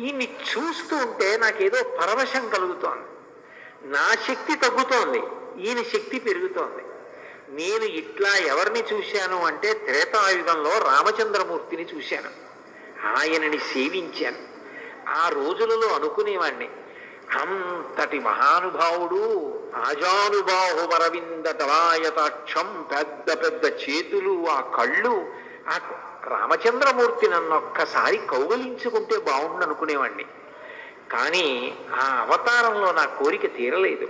ఈయన్ని చూస్తూ ఉంటే నాకేదో పరవశం కలుగుతోంది, నా శక్తి తగ్గుతోంది, ఈయన శక్తి పెరుగుతోంది. నేను ఇట్లా ఎవరిని చూశాను అంటే త్రేతాయుగంలో రామచంద్రమూర్తిని చూశాను, ఆయనని సేవించాను. ఆ రోజులలో అనుకునేవాణ్ణి, అంతటి మహానుభావుడు, ఆజానుబాహు వరవింద దళాయతాక్షం, పెద్ద పెద్ద చేతులు, ఆ కళ్ళు, ఆ రామచంద్రమూర్తి నన్నొక్కసారి కౌగలించుకుంటే బాగుండు అనుకునేవాణ్ణి. కానీ ఆ అవతారంలో నా కోరిక తీరలేదు.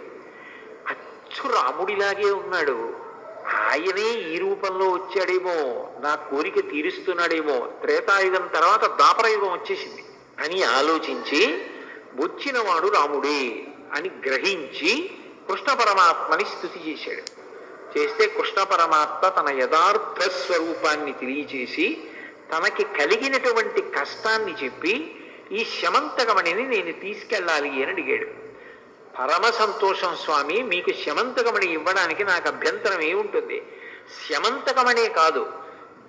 అచ్చు రాముడిలాగే ఉన్నాడు, ఆయనే ఈ రూపంలో వచ్చాడేమో, నా కోరిక తీరుస్తున్నాడేమో, త్రేతాయుగం తర్వాత ద్వాపరయుగం వచ్చేసింది అని ఆలోచించి వచ్చినవాడు రాముడే అని గ్రహించి కృష్ణ పరమాత్మని స్తుతి చేశాడు. చేస్తే కృష్ణ పరమాత్మ తన యథార్థ స్వరూపాన్ని తెలియచేసి తనకి కలిగినటువంటి కష్టాన్ని చెప్పి ఈ శమంతకమణిని నేను తీసుకెళ్ళాలి అని అడిగాడు. పరమ సంతోషం స్వామి, మీకు శమంతకమణి ఇవ్వడానికి నాకు అభ్యంతరం ఏముంటుంది, శమంతకమణే కాదు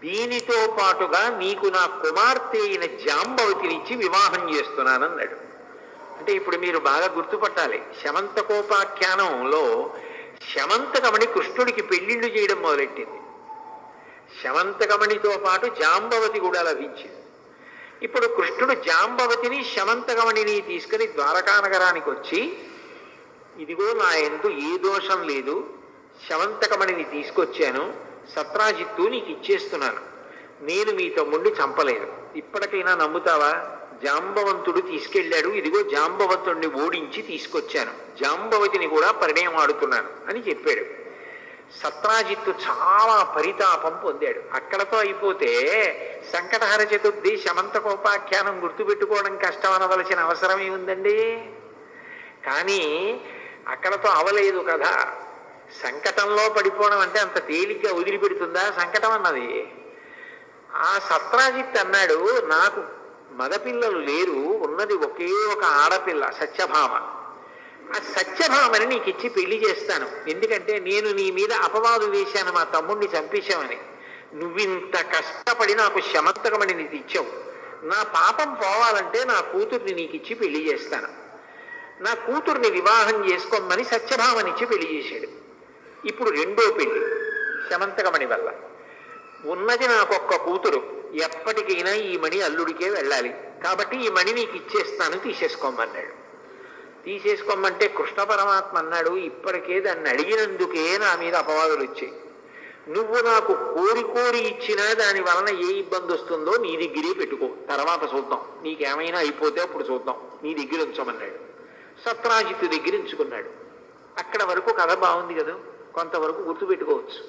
దీనితో పాటుగా నీకు నా కుమార్తె అయిన జాంబవతినిచ్చి వివాహం చేస్తున్నానన్నాడు. అంటే ఇప్పుడు మీరు బాగా గుర్తుపట్టాలి, శమంతకోపాఖ్యానంలో శమంతకమణి కృష్ణుడికి పెళ్లిళ్ళు చేయడం మొదలెట్టింది, శమంతకమణితో పాటు జాంబవతి కూడా లభించింది. ఇప్పుడు కృష్ణుడు జాంబవతిని శమంతకమణిని తీసుకుని ద్వారకా నగరానికి వచ్చి, ఇదిగో నా యందు ఏ దోషం లేదు, శమంతకమణిని తీసుకొచ్చాను, సత్రాజిత్తు నీకు ఇచ్చేస్తున్నాను, నేను మీ తమ్ముడిని చంపలేదు, ఇప్పటికైనా నమ్ముతావా, జాంబవంతుడు తీసుకెళ్ళాడు, ఇదిగో జాంబవంతుడిని ఓడించి తీసుకొచ్చాను, జాంబవతిని కూడా పరిణయమాడుతున్నాను అని చెప్పాడు. సత్రాజిత్తు చాలా పరితాపం పొందాడు. అక్కడతో అయిపోతే సంకటహర చతుర్థి శమంతకోపాఖ్యానం గుర్తుపెట్టుకోవడం కష్టం అనవలసిన అవసరం ఏముందండి. కానీ అక్కడతో అవలేదు కదా. సంకటంలో పడిపోవడం అంటే అంత తేలిగ్గా వదిలిపెడుతుందా సంకటం అన్నది. ఆ సత్రాజిత్ అన్నాడు, నాకు మగపిల్లలు లేరు, ఉన్నది ఒకే ఒక ఆడపిల్ల సత్యభామ, ఆ సత్యభామని నీకు ఇచ్చి పెళ్లి చేస్తాను, ఎందుకంటే నేను నీ మీద అపవాదు వేశాను, మా తమ్ముడిని చంపేశామని, నువ్వింత కష్టపడి నాకు శమంతకమని నీకు ఇచ్చావు, నా పాపం పోవాలంటే నా కూతుర్ని నీకు ఇచ్చి పెళ్లి చేస్తాను, నా కూతుర్ని వివాహం చేసుకోమని సత్యభామనిచ్చి పెళ్లి చేశాడు. ఇప్పుడు రెండో పెళ్లి శమంతకమణి వల్ల. ఉన్నది నాకొక్క కూతురు, ఎప్పటికైనా ఈ మణి అల్లుడికే వెళ్ళాలి, కాబట్టి ఈ మణి నీకు ఇచ్చేస్తాను, తీసేసుకోమన్నాడు. తీసేసుకోమంటే కృష్ణ పరమాత్మ అన్నాడు, ఇప్పటికే దాన్ని అడిగినందుకే నా మీద అపవాదులు వచ్చాయి, నువ్వు నాకు కోరి కోరి ఇచ్చినా దాని వలన ఏ ఇబ్బంది వస్తుందో నీ దగ్గరే పెట్టుకో, తర్వాత చూద్దాం, నీకేమైనా అయిపోతే అప్పుడు చూద్దాం, నీ దగ్గర ఉంచమన్నాడు. సత్రాజిత్తు దగ్గర ఉంచుకున్నాడు. అక్కడ వరకు కథ బాగుంది కదా, కొంతవరకు గుర్తుపెట్టుకోవచ్చు.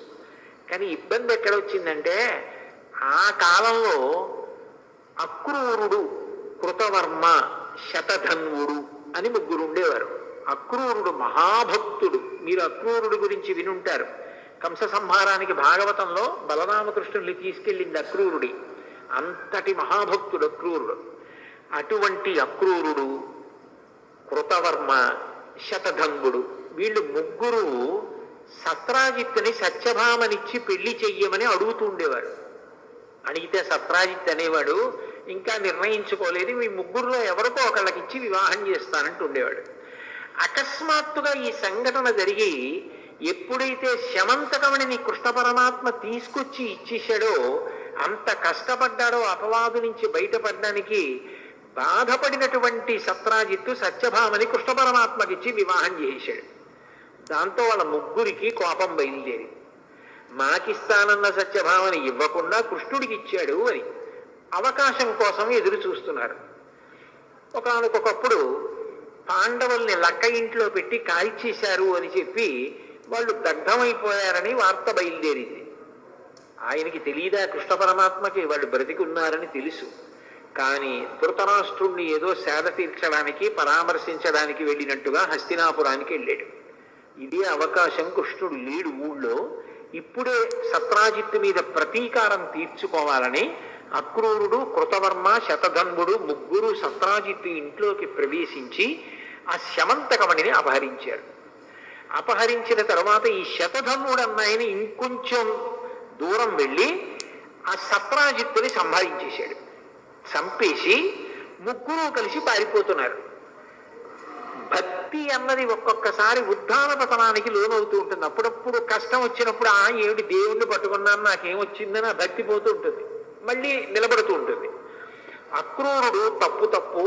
కానీ ఇబ్బంది ఎక్కడ వచ్చిందంటే, ఆ కాలంలో అక్రూరుడు, కృతవర్మ, శతధన్వుడు అని ముగ్గురు ఉండేవారు. అక్రూరుడు మహాభక్తుడు, మీరు అక్రూరుడు గురించి వినుంటారు. కంస సంహారానికి భాగవతంలో బలరామకృష్ణుల్ని తీసుకెళ్ళింది అక్రూరుడి, అంతటి మహాభక్తుడు అక్రూరుడు. అటువంటి అక్రూరుడు, కృతవర్మ, శతధన్వుడు, వీళ్ళు ముగ్గురు సత్రాజిత్తుని సత్యభామనిచ్చి పెళ్లి చెయ్యమని అడుగుతూ ఉండేవాడు. అడిగితే సత్రాజిత్ అనేవాడు, ఇంకా నిర్ణయించుకోలేదు, మీ ముగ్గురులో ఎవరికో ఒకళ్ళకి ఇచ్చి వివాహం చేస్తానంటూ ఉండేవాడు. అకస్మాత్తుగా ఈ సంఘటన జరిగి ఎప్పుడైతే శమంతకమణిని కృష్ణ పరమాత్మ తీసుకొచ్చి ఇచ్చేశాడో, అంత కష్టపడ్డాడో అపవాదు నుంచి బయటపడడానికి, బాధపడినటువంటి సత్రాజిత్తు సత్యభామని కృష్ణ పరమాత్మకిచ్చి వివాహం చేశాడు. దాంతో వాళ్ళ ముగ్గురికి కోపం బయలుదేరి, మాకిస్తానన్న సత్యభామని ఇవ్వకుండా కృష్ణుడికి ఇచ్చాడు అని. అవకాశం కోసం ఎదురు చూస్తున్నారు. ఒకానొకప్పుడు పాండవుల్ని లక్క ఇంట్లో పెట్టి కాల్చేశారు అని చెప్పి వాళ్ళు దగ్ధమైపోయారని వార్త బయలుదేరింది. ఆయనకి తెలియదా కృష్ణ పరమాత్మకి వాళ్ళు బ్రతికి ఉన్నారని తెలుసు. కానీ ధృతరాష్ట్రుణ్ణి ఏదో సేద తీర్చడానికి పరామర్శించడానికి వెళ్ళినట్టుగా హస్తినాపురానికి వెళ్ళాడు. ఇదే అవకాశం, కృష్ణుడు లేడు ఊళ్ళో. ఇప్పుడే సత్రాజిత్తు మీద ప్రతీకారం తీర్చుకోవాలని అక్రూరుడు, కృతవర్మ, శతధన్వుడు ముగ్గురు సత్రాజిత్తు ఇంట్లోకి ప్రవేశించి ఆ శమంతకమణిని అపహరించారు. అపహరించిన తర్వాత ఈ శతధన్వుడు అన్నాయని ఇంకొంచెం దూరం వెళ్ళి ఆ సత్రాజిత్తుని సంహరించేశాడు. చంపేసి ముగ్గురు కలిసి పారిపోతున్నారు. భక్తి అన్నది ఒక్కొక్కసారి ఉద్ధాన పతనానికి లోనవుతూ ఉంటుంది. అప్పుడప్పుడు కష్టం వచ్చినప్పుడు ఏమిటి దేవుణ్ణి పట్టుకున్నాను నాకేమొచ్చిందని ఆ భక్తి పోతూ ఉంటుంది, మళ్ళీ నిలబడుతూ ఉంటుంది. అక్రూరుడు తప్పు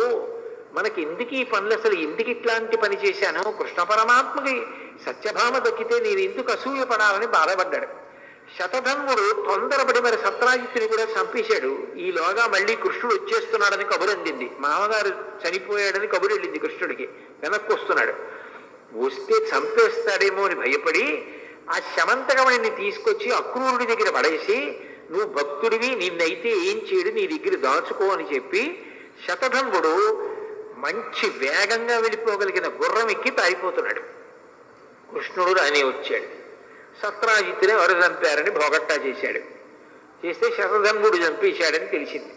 మనకి ఎందుకు ఈ పనులు, అసలు ఎందుకు ఇట్లాంటి పని చేశాను, కృష్ణ పరమాత్మకి సత్యభామ దక్కితే నేను ఎందుకు అసూయ పడాలని బాధపడ్డాడు. శతధన్వుడు తొందరపడి మరి సత్రాజిత్తుని కూడా చంపేశాడు. ఈలోగా మళ్ళీ కృష్ణుడు వచ్చేస్తున్నాడని కబురు అందింది. మామగారు చనిపోయాడని కబురు వెళ్ళింది కృష్ణుడికి. వెనక్కి వస్తున్నాడు. వస్తే చంపేస్తాడేమో అని భయపడి ఆ శమంతకమణిని తీసుకొచ్చి అక్రూరుడి దగ్గర పడేసి, నువ్వు భక్తుడివి, నిన్నైతే ఏం చేయడు, నీ దగ్గర దాచుకో అని చెప్పి శతధన్వుడు మంచి వేగంగా వెళ్ళిపోగలిగిన గుర్రం ఎక్కి పారిపోతున్నాడు. కృష్ణుడు రానే వచ్చాడు. సత్రాజిత్తుని ఎవరు చంపారని భోగట్టా చేశాడు. చేస్తే శతధన్వుడు చంపేశాడని తెలిసింది.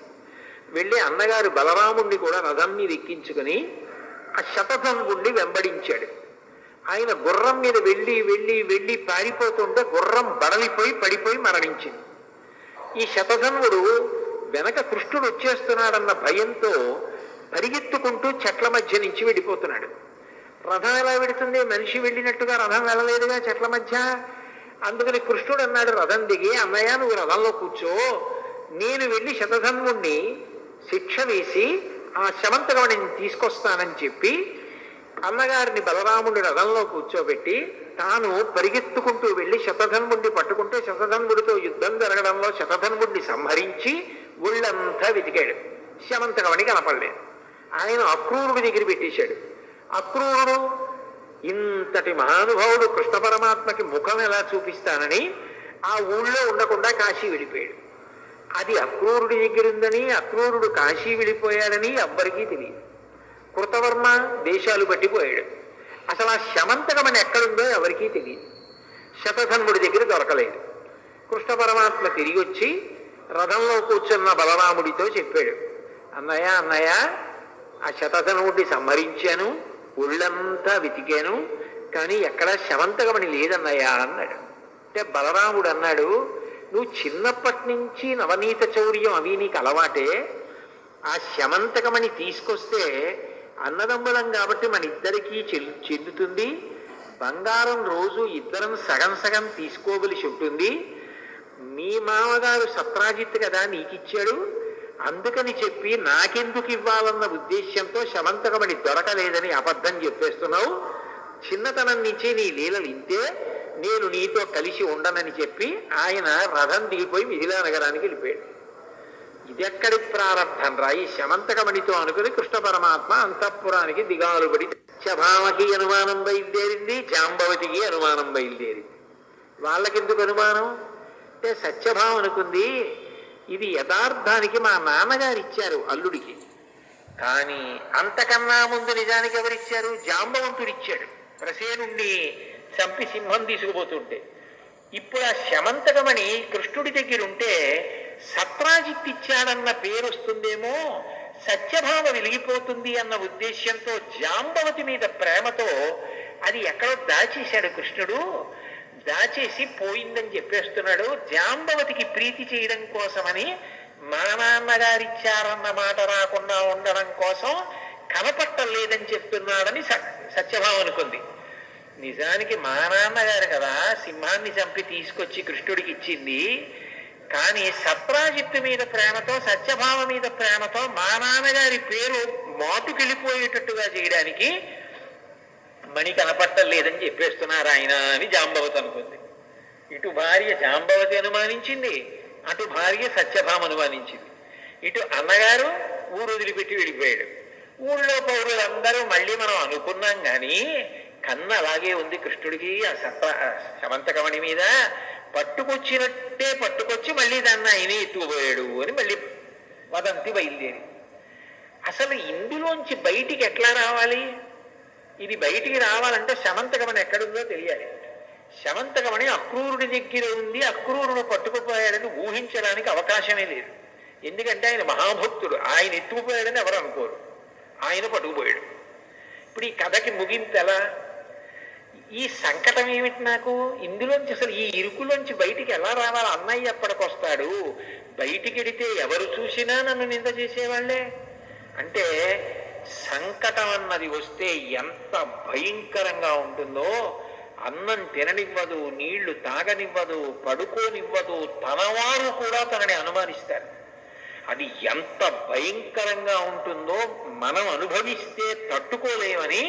వెళ్ళి అన్నగారు బలరాముణ్ణి కూడా రథం మీద ఎక్కించుకుని ఆ శతధన్వుణ్ణి వెంబడించాడు. ఆయన గుర్రం మీద వెళ్ళి వెళ్ళి వెళ్ళి పారిపోతుంటే గుర్రం బడలిపోయి పడిపోయి మరణించింది. ఈ శతధన్వుడు వెనక కృష్ణుడు వచ్చేస్తున్నాడన్న భయంతో పరిగెత్తుకుంటూ చెట్ల మధ్య నుంచి వెళ్ళిపోతున్నాడు. రథం ఎలా వెడుతుంది, మనిషి వెళ్ళినట్టుగా రథం వెళ్ళలేదుగా చెట్ల మధ్య. అందుకని కృష్ణుడు అన్నాడు రథం దిగి, అన్నయ్య నువ్వు రథంలో కూర్చో, నేను వెళ్ళి శతధన్వుణ్ణి శిక్ష వేసి ఆ శమంతకమణిని తీసుకొస్తానని చెప్పి అన్నగారిని బలరాముడి రథంలో కూర్చోబెట్టి తాను పరిగెత్తుకుంటూ వెళ్ళి శతధన్వుణ్ణి పట్టుకుంటే శతధన్వుడితో యుద్ధం జరగడంలో శతధన్వుణ్ణి సంహరించి ఒళ్ళంతా వెతికాడు. శమంతకమణి కనపడలేదు. ఆయన అక్రూరుడి దగ్గర పెట్టేశాడు. అక్రూరుడు ఇంతటి మహానుభావుడు కృష్ణ పరమాత్మకి ముఖం ఎలా చూపిస్తానని ఆ ఊళ్ళో ఉండకుండా కాశీ వెళ్ళిపోయాడు. అది అక్రూరుడి దగ్గర ఉందని, అక్రూరుడు కాశీ వెళ్ళిపోయాడని ఎవ్వరికీ తెలియదు. కృతవర్మ దేశాలు పట్టిపోయాడు. అసలు ఆ శమంతకమణి ఎక్కడుందో ఎవరికీ తెలియదు. శతధన్వుడి దగ్గర దొరకలేదు. కృష్ణ పరమాత్మ తిరిగి వచ్చి రథంలో కూర్చున్న బలరాముడితో చెప్పాడు, అన్నయ్య ఆ శతధన్వుడిని సంహరించాను, ఒళ్ళంతా వెతికాను, కానీ ఎక్కడా శమంతకమణి లేదన్నయ్యా అన్నాడు. అంటే బలరాముడు అన్నాడు, నువ్వు చిన్నప్పటి నుంచి నవనీత చౌర్యం అవి నీకు అలవాటే, ఆ శమంతకమణి తీసుకొస్తే అన్నదమ్ములం కాబట్టి మన ఇద్దరికీ చెందుతుంది, బంగారం రోజు ఇద్దరం సగం సగం తీసుకోవలసి ఉంటుంది, మీ మామగారు సత్రాజిత్ కదా నీకిచ్చాడు, అందుకని చెప్పి నాకెందుకు ఇవ్వాలన్న ఉద్దేశ్యంతో శమంతకమణి దొరకలేదని అబద్ధం చెప్పేస్తున్నావు, చిన్నతనం నుంచే నీ లీలలు ఇంతే, నేను నీతో కలిసి ఉండనని చెప్పి ఆయన రథం దిగిపోయి మిథిలా నగరానికి వెళ్ళిపోయాడు. ఇదెక్కడి ప్రారంభం రా, ఈ శమంతకమణితో అనుకుని కృష్ణ పరమాత్మ అంతఃపురానికి దిగాలుబడి సత్యభామకి అనుమానం బయలుదేరింది, జాంబవతికి అనుమానం బయలుదేరింది. వాళ్ళకెందుకు అనుమానం అంటే సత్యభామ అనుకుంది, ఇది యథార్థానికి మా నాన్నగారు ఇచ్చారు అల్లుడికి, కానీ అంతకన్నా ముందు నిజానికి ఎవరిచ్చారు, జాంబవంతుడిచ్చాడు ప్రసేనుణ్ణి చంపి సింహం తీసుకుపోతుంటే. ఇప్పుడు ఆ శమంతకమణి కృష్ణుడి దగ్గర ఉంటే సత్రాజిత్ ఇచ్చాడన్న పేరు వస్తుందేమో, సత్యభామ వెలిగిపోతుంది అన్న ఉద్దేశ్యంతో జాంబవతి మీద ప్రేమతో అది ఎక్కడో దాచేశాడు కృష్ణుడు. దాచేసి పోయిందని చెప్పేస్తున్నాడు. జాంబవతికి ప్రీతి చేయడం కోసమని మా నాన్నగారిచ్చారన్న మాట రాకుండా ఉండడం కోసం కనపట్టలేదని చెప్తున్నాడని సత్యభామ అనుకుంది. నిజానికి మా నాన్నగారు కదా సింహాన్ని చంపి తీసుకొచ్చి కృష్ణుడికి ఇచ్చింది, కానీ సత్రాజిత్తు మీద ప్రేమతో సత్యభామ మీద ప్రేమతో మా నాన్నగారి పేరు మాటుకెళ్ళిపోయేటట్టుగా చేయడానికి మణి కనపట్టలేదని చెప్పేస్తున్నారు ఆయన అని జాంబవతి అనుకుంది. ఇటు భార్య జాంబవతి అనుమానించింది, అటు భార్య సత్యభామ అనుమానించింది. ఇటు అన్నగారు ఊరు వదిలిపెట్టి వెళ్ళిపోయాడు. ఊళ్ళో పౌరులందరూ మళ్ళీ మనం అనుకున్నాం కానీ కన్ను అలాగే ఉంది కృష్ణుడికి ఆ శమంతకమణి మీద, పట్టుకొచ్చినట్టే పట్టుకొచ్చి మళ్ళీ దాన్ని ఆయనే ఎత్తుకుపోయాడు అని మళ్ళీ వదంతి బయలుదేరి. అసలు ఇందులోంచి బయటికి ఎట్లా రావాలి? ఇది బయటికి రావాలంటే శమంతకమణి ఎక్కడుందో తెలియాలి. శమంతకమణి అక్రూరుడి దగ్గర ఉంది, అక్రూరుడు పట్టుకుపోయాడని ఊహించడానికి అవకాశమే లేదు. ఎందుకంటే ఆయన మహాభక్తుడు, ఆయన ఎత్తుకుపోయాడని ఎవరు అనుకోరు, ఆయన పట్టుకుపోయాడు. ఇప్పుడు ఈ కథకి ముగింపు ఎలా? ఈ సంకటం ఏమిటి నాకు? ఇందులోంచి అసలు ఈ ఇరుకులోంచి బయటికి ఎలా రావాలి? అన్నయ్య ఎప్పటికొస్తాడు? బయటికి వెడితే ఎవరు చూసినా నన్ను నింద చేసేవాళ్లే. అంటే సంకటం అన్నది వస్తే ఎంత భయంకరంగా ఉంటుందో, అన్నం తిననివ్వదు, నీళ్లు తాగనివ్వదు, పడుకోనివ్వదు, తనవారు కూడా తనని అనుమానిస్తారు. అది ఎంత భయంకరంగా ఉంటుందో మనం అనుభవిస్తే తట్టుకోలేమని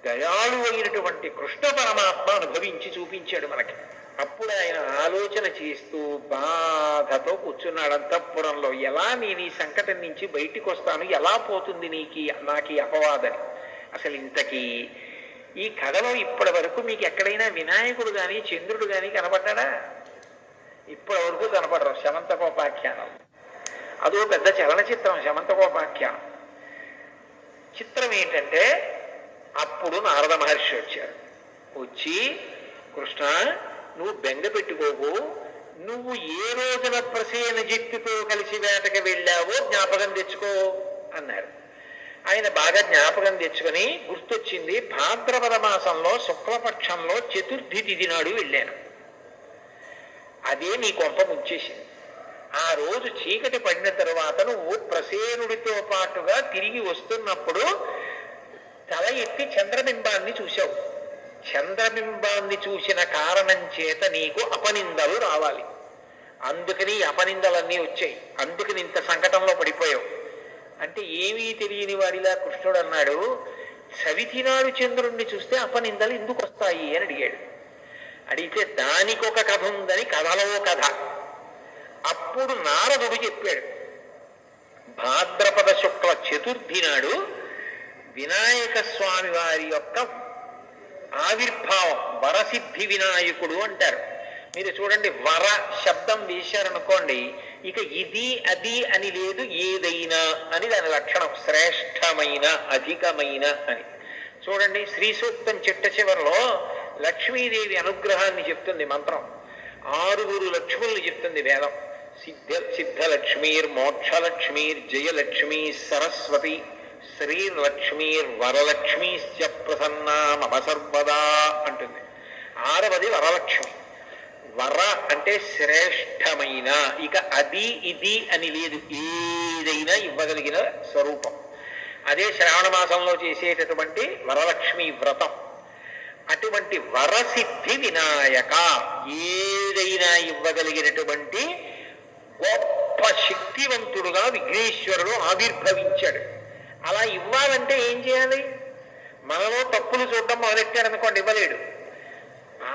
దయాళు అయినటువంటి కృష్ణ పరమాత్మ అనుభవించి చూపించాడు మనకి. అప్పుడు ఆయన ఆలోచన చేస్తూ బాధతో కూర్చున్నాడు అంతఃపురంలో. ఎలా నేను ఈ సంకటం నుంచి బయటికి వస్తాను, ఎలా పోతుంది నాకు ఈ అపవాదని. అసలు ఇంతకీ ఈ కథలో ఇప్పటి వరకు మీకు ఎక్కడైనా వినాయకుడు కానీ చంద్రుడు కానీ కనపడ్డా? ఇప్పటి వరకు కనపడరు. శమంతకోపాఖ్యానం అదో పెద్ద చలనచిత్రం. శమంతకోపాఖ్యానం చిత్రం ఏంటంటే, అప్పుడు నారద మహర్షి వచ్చారు. వచ్చి, కృష్ణ నువ్వు బెంగ పెట్టుకోకు, నువ్వు ఏ రోజున ప్రసేన జిత్తుతో కలిసి వేటకి వెళ్ళావో జ్ఞాపకం తెచ్చుకో అన్నారు. ఆయన బాగా జ్ఞాపకం తెచ్చుకొని గుర్తొచ్చింది, భాద్రపద మాసంలో శుక్లపక్షంలో చతుర్థి తిథి నాడు వెళ్ళాను. అదే నీ కొంప ముంచేసింది. ఆ రోజు చీకటి పడిన తరువాత నువ్వు ప్రసేనుడితో పాటుగా తిరిగి వస్తున్నప్పుడు తల ఎత్తి చంద్రబింబాన్ని చూశావు. చంద్రబింబాన్ని చూసిన కారణం చేత నీకు అపనిందలు రావాలి. అందుకని అపనిందలన్నీ వచ్చాయి. అందుకని ఇంత సంకటంలో పడిపోయావు. అంటే ఏమీ తెలియని వాడిలా కృష్ణుడు అన్నాడు, చవితినాడు చంద్రుణ్ణి చూస్తే అపనిందలు ఎందుకు వస్తాయి అని అడిగాడు. అడిగితే దానికొక కథ ఉందని కథలో కథ. అప్పుడు నారదుడు చెప్పాడు, భాద్రపద శుక్ల చతుర్థి నాడు వినాయక స్వామి వారి యొక్క ఆవిర్భావం, వరసిద్ధి వినాయకుడు అంటారు. మీరు చూడండి, వర శబ్దం వేశారనుకోండి, ఇక ఇది అది అని లేదు, ఏదైనా అని దాని లక్షణం. శ్రేష్టమైన, అధికమైన అని. చూడండి, శ్రీ సూక్తం చిట్ట చివరిలో లక్ష్మీదేవి అనుగ్రహాన్ని చెప్తుంది మంత్రం. 6 లక్ష్ముల్ని చెప్తుంది వేదం. సిద్ధలక్ష్మీర్ మోక్షలక్ష్మీర్ జయలక్ష్మీ సరస్వతి శ్రీలక్ష్మీర్ వరలక్ష్మీశ్చ ప్రసన్నా మమ సర్వదా అంటుంది. 6వది వరలక్ష్మి. వర అంటే శ్రేష్టమైన, ఇక అది ఇది అని లేదు, ఏదైనా ఇవ్వగలిగిన స్వరూపం. అదే శ్రావణ మాసంలో చేసేటటువంటి వరలక్ష్మి వ్రతం. అటువంటి వరసిద్ధి వినాయక, ఏదైనా ఇవ్వగలిగినటువంటి గొప్ప శక్తివంతుడుగా విఘ్నేశ్వరుడు ఆవిర్భవించాడు. అలా ఇవ్వాలంటే ఏం చేయాలి? మనలో తప్పులు చూడడం మొదలెట్టాడనుకోండి, ఇవ్వలేడు.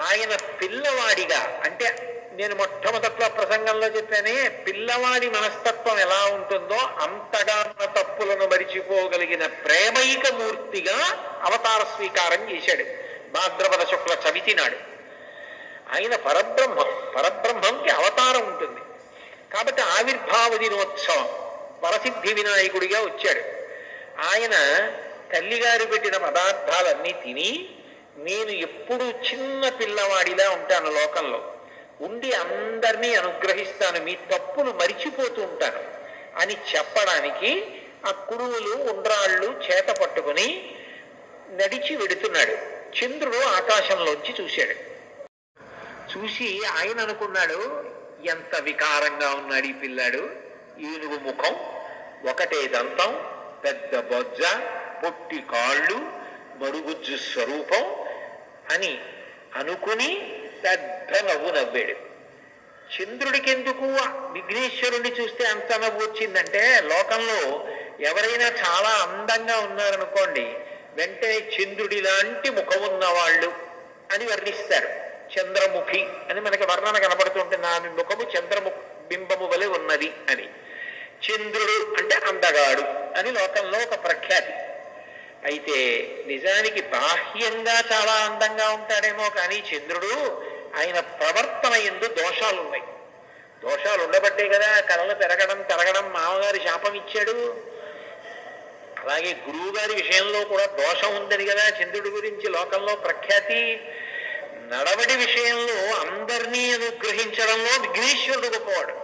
ఆయన పిల్లవాడిగా, అంటే నేను మొట్టమొదట్లో ప్రసంగంలో చెప్పానే, పిల్లవాడి మనస్తత్వం ఎలా ఉంటుందో అంతగా మన తప్పులను మరిచిపోగలిగిన ప్రేమైక మూర్తిగా అవతార స్వీకారం చేశాడు భాద్రపద శుక్ల చవితి నాడు. ఆయన పరబ్రహ్మంకి అవతారం ఉంటుంది కాబట్టి ఆవిర్భావ దినోత్సవం వరసిద్ధి వినాయకుడిగా వచ్చాడు. ఆయన తల్లిగారు పెట్టిన పదార్థాలన్నీ తిని, నేను ఎప్పుడూ చిన్న పిల్లవాడిలా ఉంటాను, లోకంలో ఉండి అందరినీ అనుగ్రహిస్తాను, మీ తప్పులు మరిచిపోతూ ఉంటాను అని చెప్పడానికి ఆ కుడువులు ఉండ్రాళ్ళు చేత పట్టుకుని నడిచి వెడుతున్నాడు. చంద్రుడు ఆకాశంలోంచి చూశాడు. చూసి ఆయన అనుకున్నాడు, ఎంత వికారంగా ఉన్నాడు ఈ పిల్లాడు, ఏనుగు ముఖం, ఒకటే దంతం, పెద్ద బొజ్జ, పొట్టి కాళ్ళు, మరుగుజ్జు స్వరూపం అని అనుకుని పెద్ద నవ్వు నవ్వాడు. చంద్రుడికెందుకు విఘ్నేశ్వరుణ్ణి చూస్తే అంత నవ్వు వచ్చిందంటే, లోకంలో ఎవరైనా చాలా అందంగా ఉన్నారనుకోండి, వెంటనే చంద్రుడి లాంటి ముఖం ఉన్నవాళ్ళు అని వర్ణిస్తారు. చంద్రముఖి అని మనకి వర్ణన కనబడుతుంటే, నా ముఖము చంద్రము బింబము వలె ఉన్నది అని. చంద్రుడు అంటే అందగాడు అని లోకంలో ఒక ప్రఖ్యాతి. అయితే నిజానికి బాహ్యంగా చాలా అందంగా ఉంటాడేమో కానీ చంద్రుడు ఆయన ప్రవర్తన యందు దోషాలున్నాయి. దోషాలు ఉండబట్టే కదా కళలు పెరగడం మామగారి శాపం ఇచ్చాడు. అలాగే గురువు గారి విషయంలో కూడా దోషం ఉందని కదా చంద్రుడి గురించి లోకంలో ప్రఖ్యాతి. నడవడి విషయంలో అందరినీ అనుగ్రహించడంలో విఘ్నేశ్వరుడు గొప్పవాడు.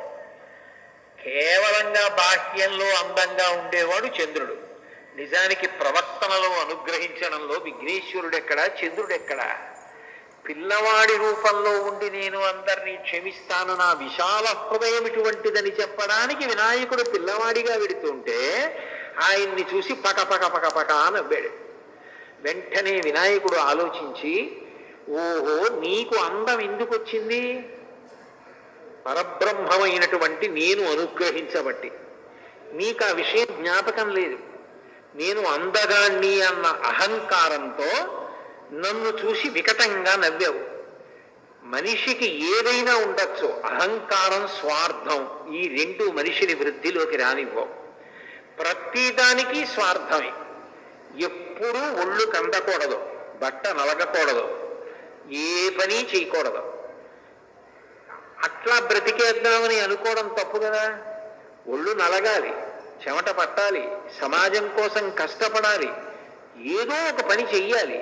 కేవలంగా బాహ్యంలో అందంగా ఉండేవాడు చంద్రుడు. నిజానికి ప్రవర్తనలో అనుగ్రహించడంలో విఘ్నేశ్వరుడు ఎక్కడా, చంద్రుడు ఎక్కడా? పిల్లవాడి రూపంలో ఉండి నేను అందరినీ క్షమిస్తాను, నా విశాల హృదయం ఇటువంటిదని చెప్పడానికి వినాయకుడు పిల్లవాడిగా వెడుతుంటే ఆయన్ని చూసి పక నవ్వాడు. వెంటనే వినాయకుడు ఆలోచించి, ఓహో నీకు అందం ఎందుకు వచ్చింది? పరబ్రహ్మమైనటువంటి నేను అనుగ్రహించబట్టి. నీకు ఆ విషయం జ్ఞాపకం లేదు. నేను అందగాణ్ణి అన్న అహంకారంతో నన్ను చూసి వికటంగా నవ్వావు. మనిషికి ఏదైనా ఉండొచ్చు, అహంకారం స్వార్థం ఈ రెండు మనిషిని వృద్ధిలోకి రానివ్వవు. ప్రతిదానికి స్వార్థమే. ఎప్పుడూ ఒళ్ళు కందకూడదు, బట్ట నలగకూడదు, ఏ పని చేయకూడదు. అట్లా బ్రతికేద్దామని అనుకోవడం తప్పు కదా. ఒళ్ళు నలగాలి, చెమట పట్టాలి, సమాజం కోసం కష్టపడాలి, ఏదో ఒక పని చెయ్యాలి.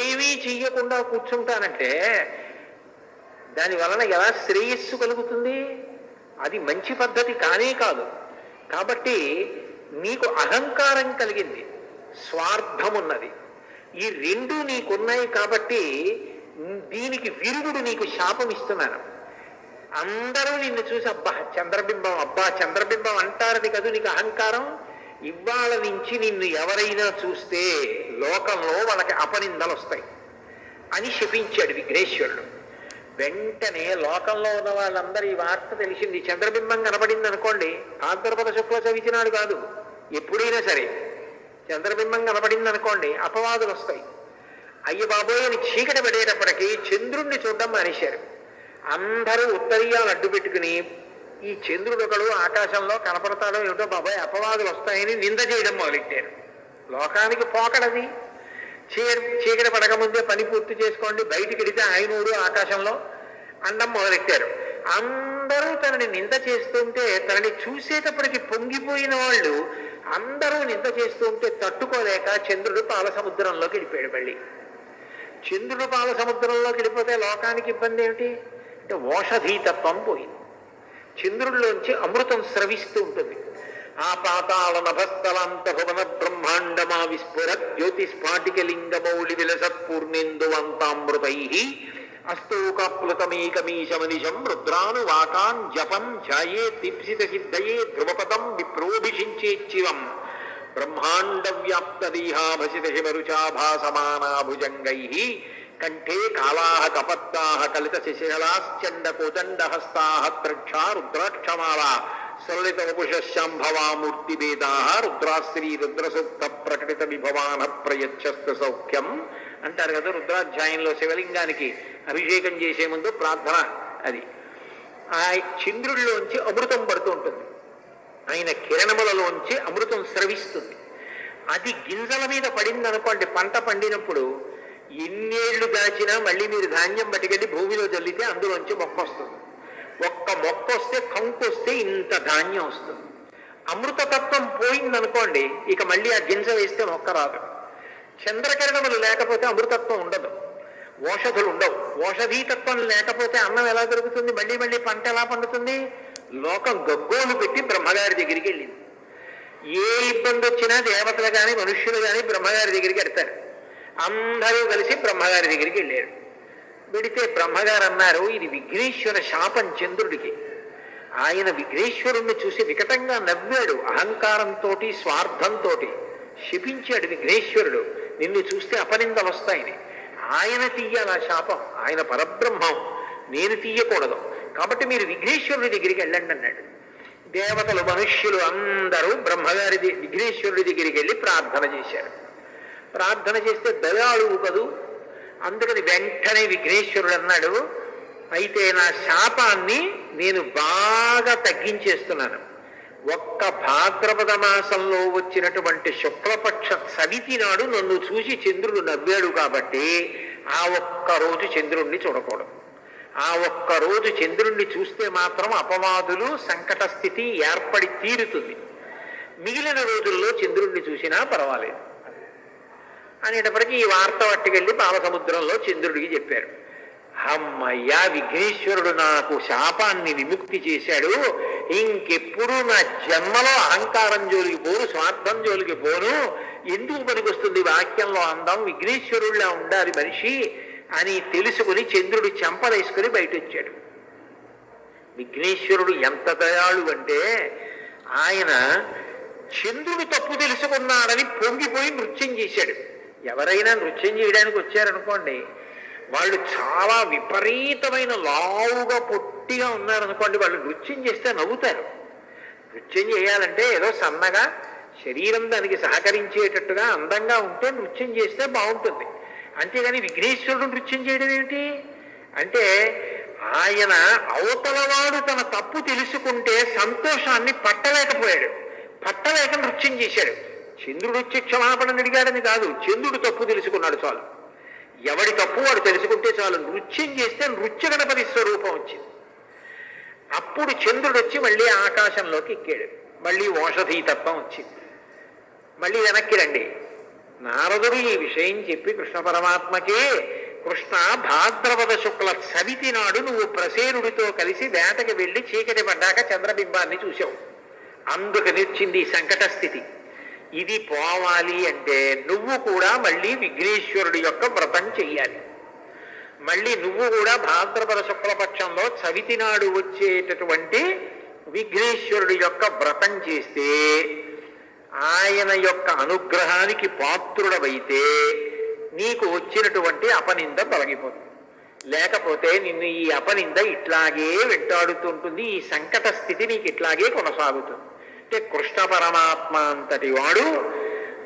ఏమీ చెయ్యకుండా కూర్చుంటానంటే దాని వలన ఎలా శ్రేయస్సు కలుగుతుంది? అది మంచి పద్ధతి కానే కాదు. కాబట్టి నీకు అహంకారం కలిగింది, స్వార్థం ఉన్నది, ఈ రెండు నీకున్నాయి. కాబట్టి దీనికి విరుగుడు నీకు శాపం ఇస్తున్నాను. అందరూ నిన్ను చూసి అబ్బా చంద్రబింబం అంటారని కదా నీకు అహంకారం. ఇవాళ నుంచి నిన్ను ఎవరైనా చూస్తే లోకంలో వాళ్ళకి అపనిందలు వస్తాయి అని శపించాడు విఘ్నేశ్వరుడు. వెంటనే లోకంలో ఉన్న వాళ్ళందరూ ఈ వార్త తెలిసింది. చంద్రబింబం కనబడింది అనుకోండి, భాద్రపద శుక్ల చవితి నాడు కాదు, ఎప్పుడైనా సరే చంద్రబింబం కనబడింది అనుకోండి అపవాదులు వస్తాయి. అయ్య బాబోయ్ అని చీకటి పడేటప్పటికీ చంద్రుణ్ణి చూడడం మానేశారు. అందరూ ఉత్తరీయాలు అడ్డు పెట్టుకుని ఈ చంద్రుడు ఒకడు ఆకాశంలో కనపడతాడో ఏమిటో బాబాయ్ అపవాదులు వస్తాయని నింద చేయడం మొదలెట్టారు. లోకానికి పోకడది. చీకటి పడకముందే పని పూర్తి చేసుకోండి, బయటికి వెడితే ఆయనోడు ఆకాశంలో అండం మొదలెట్టారు. అందరూ తనని నింద చేస్తుంటే తనని చూసేటప్పటికి పొంగిపోయిన వాళ్ళు అందరూ నింద చేస్తుంటే తట్టుకోలేక చంద్రుడు పాల సముద్రంలోకి వెళ్ళిపోయాడు. మళ్ళీ చంద్రుడు పాల సముద్రంలోకి వెళ్ళిపోతే లోకానికి ఇబ్బంది ఏమిటి అంటే ఓషధీతత్వం పోయింది. చంద్రుడిలోంచి అమృతం స్రవిస్తూ ఉంటుంది. ఆ పాతాళ నభస్థలాంత భువన బ్రహ్మాండమా విస్ఫుర జ్యోతిస్ఫాటికలింగమౌళి విలసత్పూర్ణేందువంతామృతై అస్తోకాప్లుతమేకమీశమనిశం రుద్రాను వాకాన్ జపం ధ్యాయే దీప్సిత సిద్ధయే ధ్రువపదం విప్రోభిషించేచ్చివం బ్రహ్మాండ వ్యాప్త దేహాభసిత హిమరుచాభాసమానాభుజంగై కంఠే కాళాః కపత్తాః కలిత శిశలాశ్చండ కోదండహస్తాః త్రక్షా రుద్రాక్షమాలా సరళిత వపుషశాంభవామూర్తి వేదాః రుద్రాశ్రీ రుద్రసూక్త ప్రకటిత విభవాన ప్రయచ్చస్తు సౌఖ్యం అంటారు కదా. రుద్రాధ్యాయంలో శివలింగానికి అభిషేకం చేసే ముందు ప్రార్థన అది. ఆ చంద్రుడిలోంచి అమృతం పడుతూ ఉంటుంది, ఆయన కిరణములలోంచి అమృతం స్రవిస్తుంది. అది గింజల మీద పడింది అనుకోండి, పంట పండినప్పుడు ఎన్నేళ్లు దాచినా మళ్ళీ మీరు ధాన్యం పట్టుకెళ్ళి భూమిలో జల్లితే అందులోంచి మొక్క వస్తుంది. ఒక్క మొక్క వస్తే కంకు వస్తే ఇంత ధాన్యం వస్తుంది. అమృతతత్వం పోయిందనుకోండి, ఇక మళ్ళీ ఆ గింజ వేస్తే మొక్క రాదు. చంద్రకిరణములు లేకపోతే అమృతత్వం ఉండదు, ఓషధులు ఉండవు. ఓషధీతత్వం లేకపోతే అన్నం ఎలా దొరుకుతుంది? మళ్ళీ మళ్ళీ పంట ఎలా పండుతుంది? లోకం గగ్గోలు పెట్టి బ్రహ్మగారి దగ్గరికి వెళ్ళింది. ఏ ఇబ్బంది వచ్చినా దేవతలు కానీ మనుష్యులు కానీ బ్రహ్మగారి దగ్గరికి వెళ్తారు. అందరూ కలిసి బ్రహ్మగారి దగ్గరికి వెళ్ళారు. వెడితే బ్రహ్మగారు అన్నారు, ఇది విఘ్నేశ్వర శాపం చంద్రుడికి. ఆయన విఘ్నేశ్వరుణ్ణి చూసి వికటంగా నవ్వాడు. అహంకారంతో స్వార్థంతో శపించాడు విఘ్నేశ్వరుడు. నిన్ను చూస్తే అపనిందలు వస్తాయని. ఆయన తీయాలి ఆ శాపం, ఆయన పరబ్రహ్మం, నేను తీయకూడదు. కాబట్టి మీరు విఘ్నేశ్వరుడి దగ్గరికి వెళ్ళండి అన్నాడు. దేవతలు మనుష్యులు అందరూ విఘ్నేశ్వరుడి దగ్గరికి వెళ్ళి ప్రార్థన చేశారు. ప్రార్థన చేస్తే దయాళువు కదూ, అందుకని వెంటనే విఘ్నేశ్వరుడు అన్నాడు, అయితే నా శాపాన్ని నేను బాగా తగ్గించేస్తున్నాను. ఒక్క భాద్రపద మాసంలో వచ్చినటువంటి శుక్లపక్ష చవితి నాడు నన్ను చూసి చంద్రుడు నవ్వాడు కాబట్టి ఆ ఒక్క రోజు చంద్రుణ్ణి చూడకూడదు. ఆ ఒక్క రోజు చంద్రుణ్ణి చూస్తే మాత్రం అపవాదులు సంకట స్థితి ఏర్పడి తీరుతుంది. మిగిలిన రోజుల్లో చంద్రుణ్ణి చూసినా పర్వాలేదు అనేటప్పటికీ ఈ వార్త పట్టుకెళ్ళి పాలసముద్రంలో చంద్రుడికి చెప్పారు. అమ్మయ్యా, విఘ్నేశ్వరుడు నాకు శాపాన్ని విముక్తి చేశాడు, ఇంకెప్పుడు నా జన్మలో అహంకారం జోలికి పోను, స్వార్థం జోలికి పోను, ఎందుకు పనికొస్తుంది వాక్యంలో అందం, విఘ్నేశ్వరుడిలా ఉండాలి మనిషి అని తెలుసుకుని చంద్రుడు చెంపలేసుకుని బయట వచ్చాడు. విఘ్నేశ్వరుడు ఎంత దయాళు అంటే ఆయన చంద్రుడు తప్పు తెలుసుకున్నాడని పొంగిపోయి నృత్యం చేశాడు. ఎవరైనా నృత్యం చేయడానికి వచ్చారనుకోండి, వాళ్ళు చాలా విపరీతమైన లావుగా పొట్టిగా ఉన్నారనుకోండి, వాళ్ళు నృత్యం చేస్తే నవ్వుతారు. నృత్యం చేయాలంటే ఏదో సన్నగా శరీరం దానికి సహకరించేటట్టుగా అందంగా ఉంటే నృత్యం చేస్తే బాగుంటుంది. అంతేగాని విఘ్నేశ్వరుడు నృత్యం చేయడం ఏమిటి అంటే, ఆయన అవతలవాడు తన తప్పు తెలుసుకుంటే సంతోషాన్ని పట్టలేకపోయాడు, పట్టలేక నృత్యం చేశాడు. చంద్రుడు వచ్చి క్షమాపణ అడిగాడని కాదు, చంద్రుడు తప్పు తెలుసుకున్నాడు చాలు. ఎవడి తప్పు వాడు తెలుసుకుంటే చాలు. నృత్యం చేస్తే నృత్య గణపతి స్వరూపం వచ్చింది. అప్పుడు చంద్రుడు వచ్చి మళ్ళీ ఆకాశంలోకి ఎక్కాడు. మళ్ళీ ఓషధీతత్వం వచ్చింది. మళ్ళీ వెనక్కి రండి. నారదుడు ఈ విషయం చెప్పి కృష్ణ పరమాత్మకే, కృష్ణ భాద్రపద శుక్ల చవితి నాడు నువ్వు ప్రసేనుడితో కలిసి వేటకి వెళ్ళి చీకటి పడ్డాక చంద్రబింబాన్ని చూశావు, అందుకని వచ్చింది ఈ సంకట స్థితి. ఇది పోవాలి అంటే నువ్వు కూడా మళ్ళీ విఘ్నేశ్వరుడి యొక్క వ్రతం చెయ్యాలి. మళ్ళీ నువ్వు కూడా భాద్రపద శుక్లపక్షంలో చవితి నాడు వచ్చేటటువంటి విఘ్నేశ్వరుడి యొక్క వ్రతం చేస్తే ఆయన యొక్క అనుగ్రహానికి పాత్రుడవైతే నీకు వచ్చినటువంటి అపనింద తొలగిపోతుంది. లేకపోతే నిన్ను ఈ అపనింద ఇట్లాగే వెంటాడుతుంటుంది, ఈ సంకట స్థితి నీకు ఇట్లాగే కొనసాగుతుంది. అంటే కృష్ణ పరమాత్మ అంతటి వాడు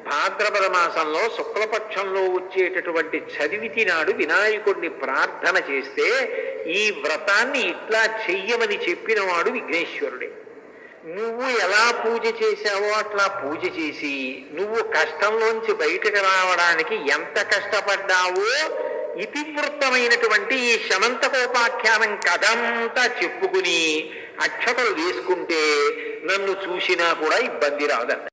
భాద్రపద మాసంలో శుక్లపక్షంలో వచ్చేటటువంటి చవితి నాడు వినాయకుడిని ప్రార్థన చేస్తే ఈ వ్రతాన్ని ఇట్లా చెయ్యమని చెప్పిన వాడు విఘ్నేశ్వరుడే. నువ్వు ఎలా పూజ చేశావో అట్లా పూజ చేసి నువ్వు కష్టంలోంచి బయటకు రావడానికి ఎంత కష్టపడ్డావో ఇతివృత్తమైనటువంటి ఈ శమంతకోపాఖ్యానం కథంతా చెప్పుకుని అక్షతలు వేసుకుంటే నన్ను చూసినా కూడా ఇబ్బంది రాదన్న.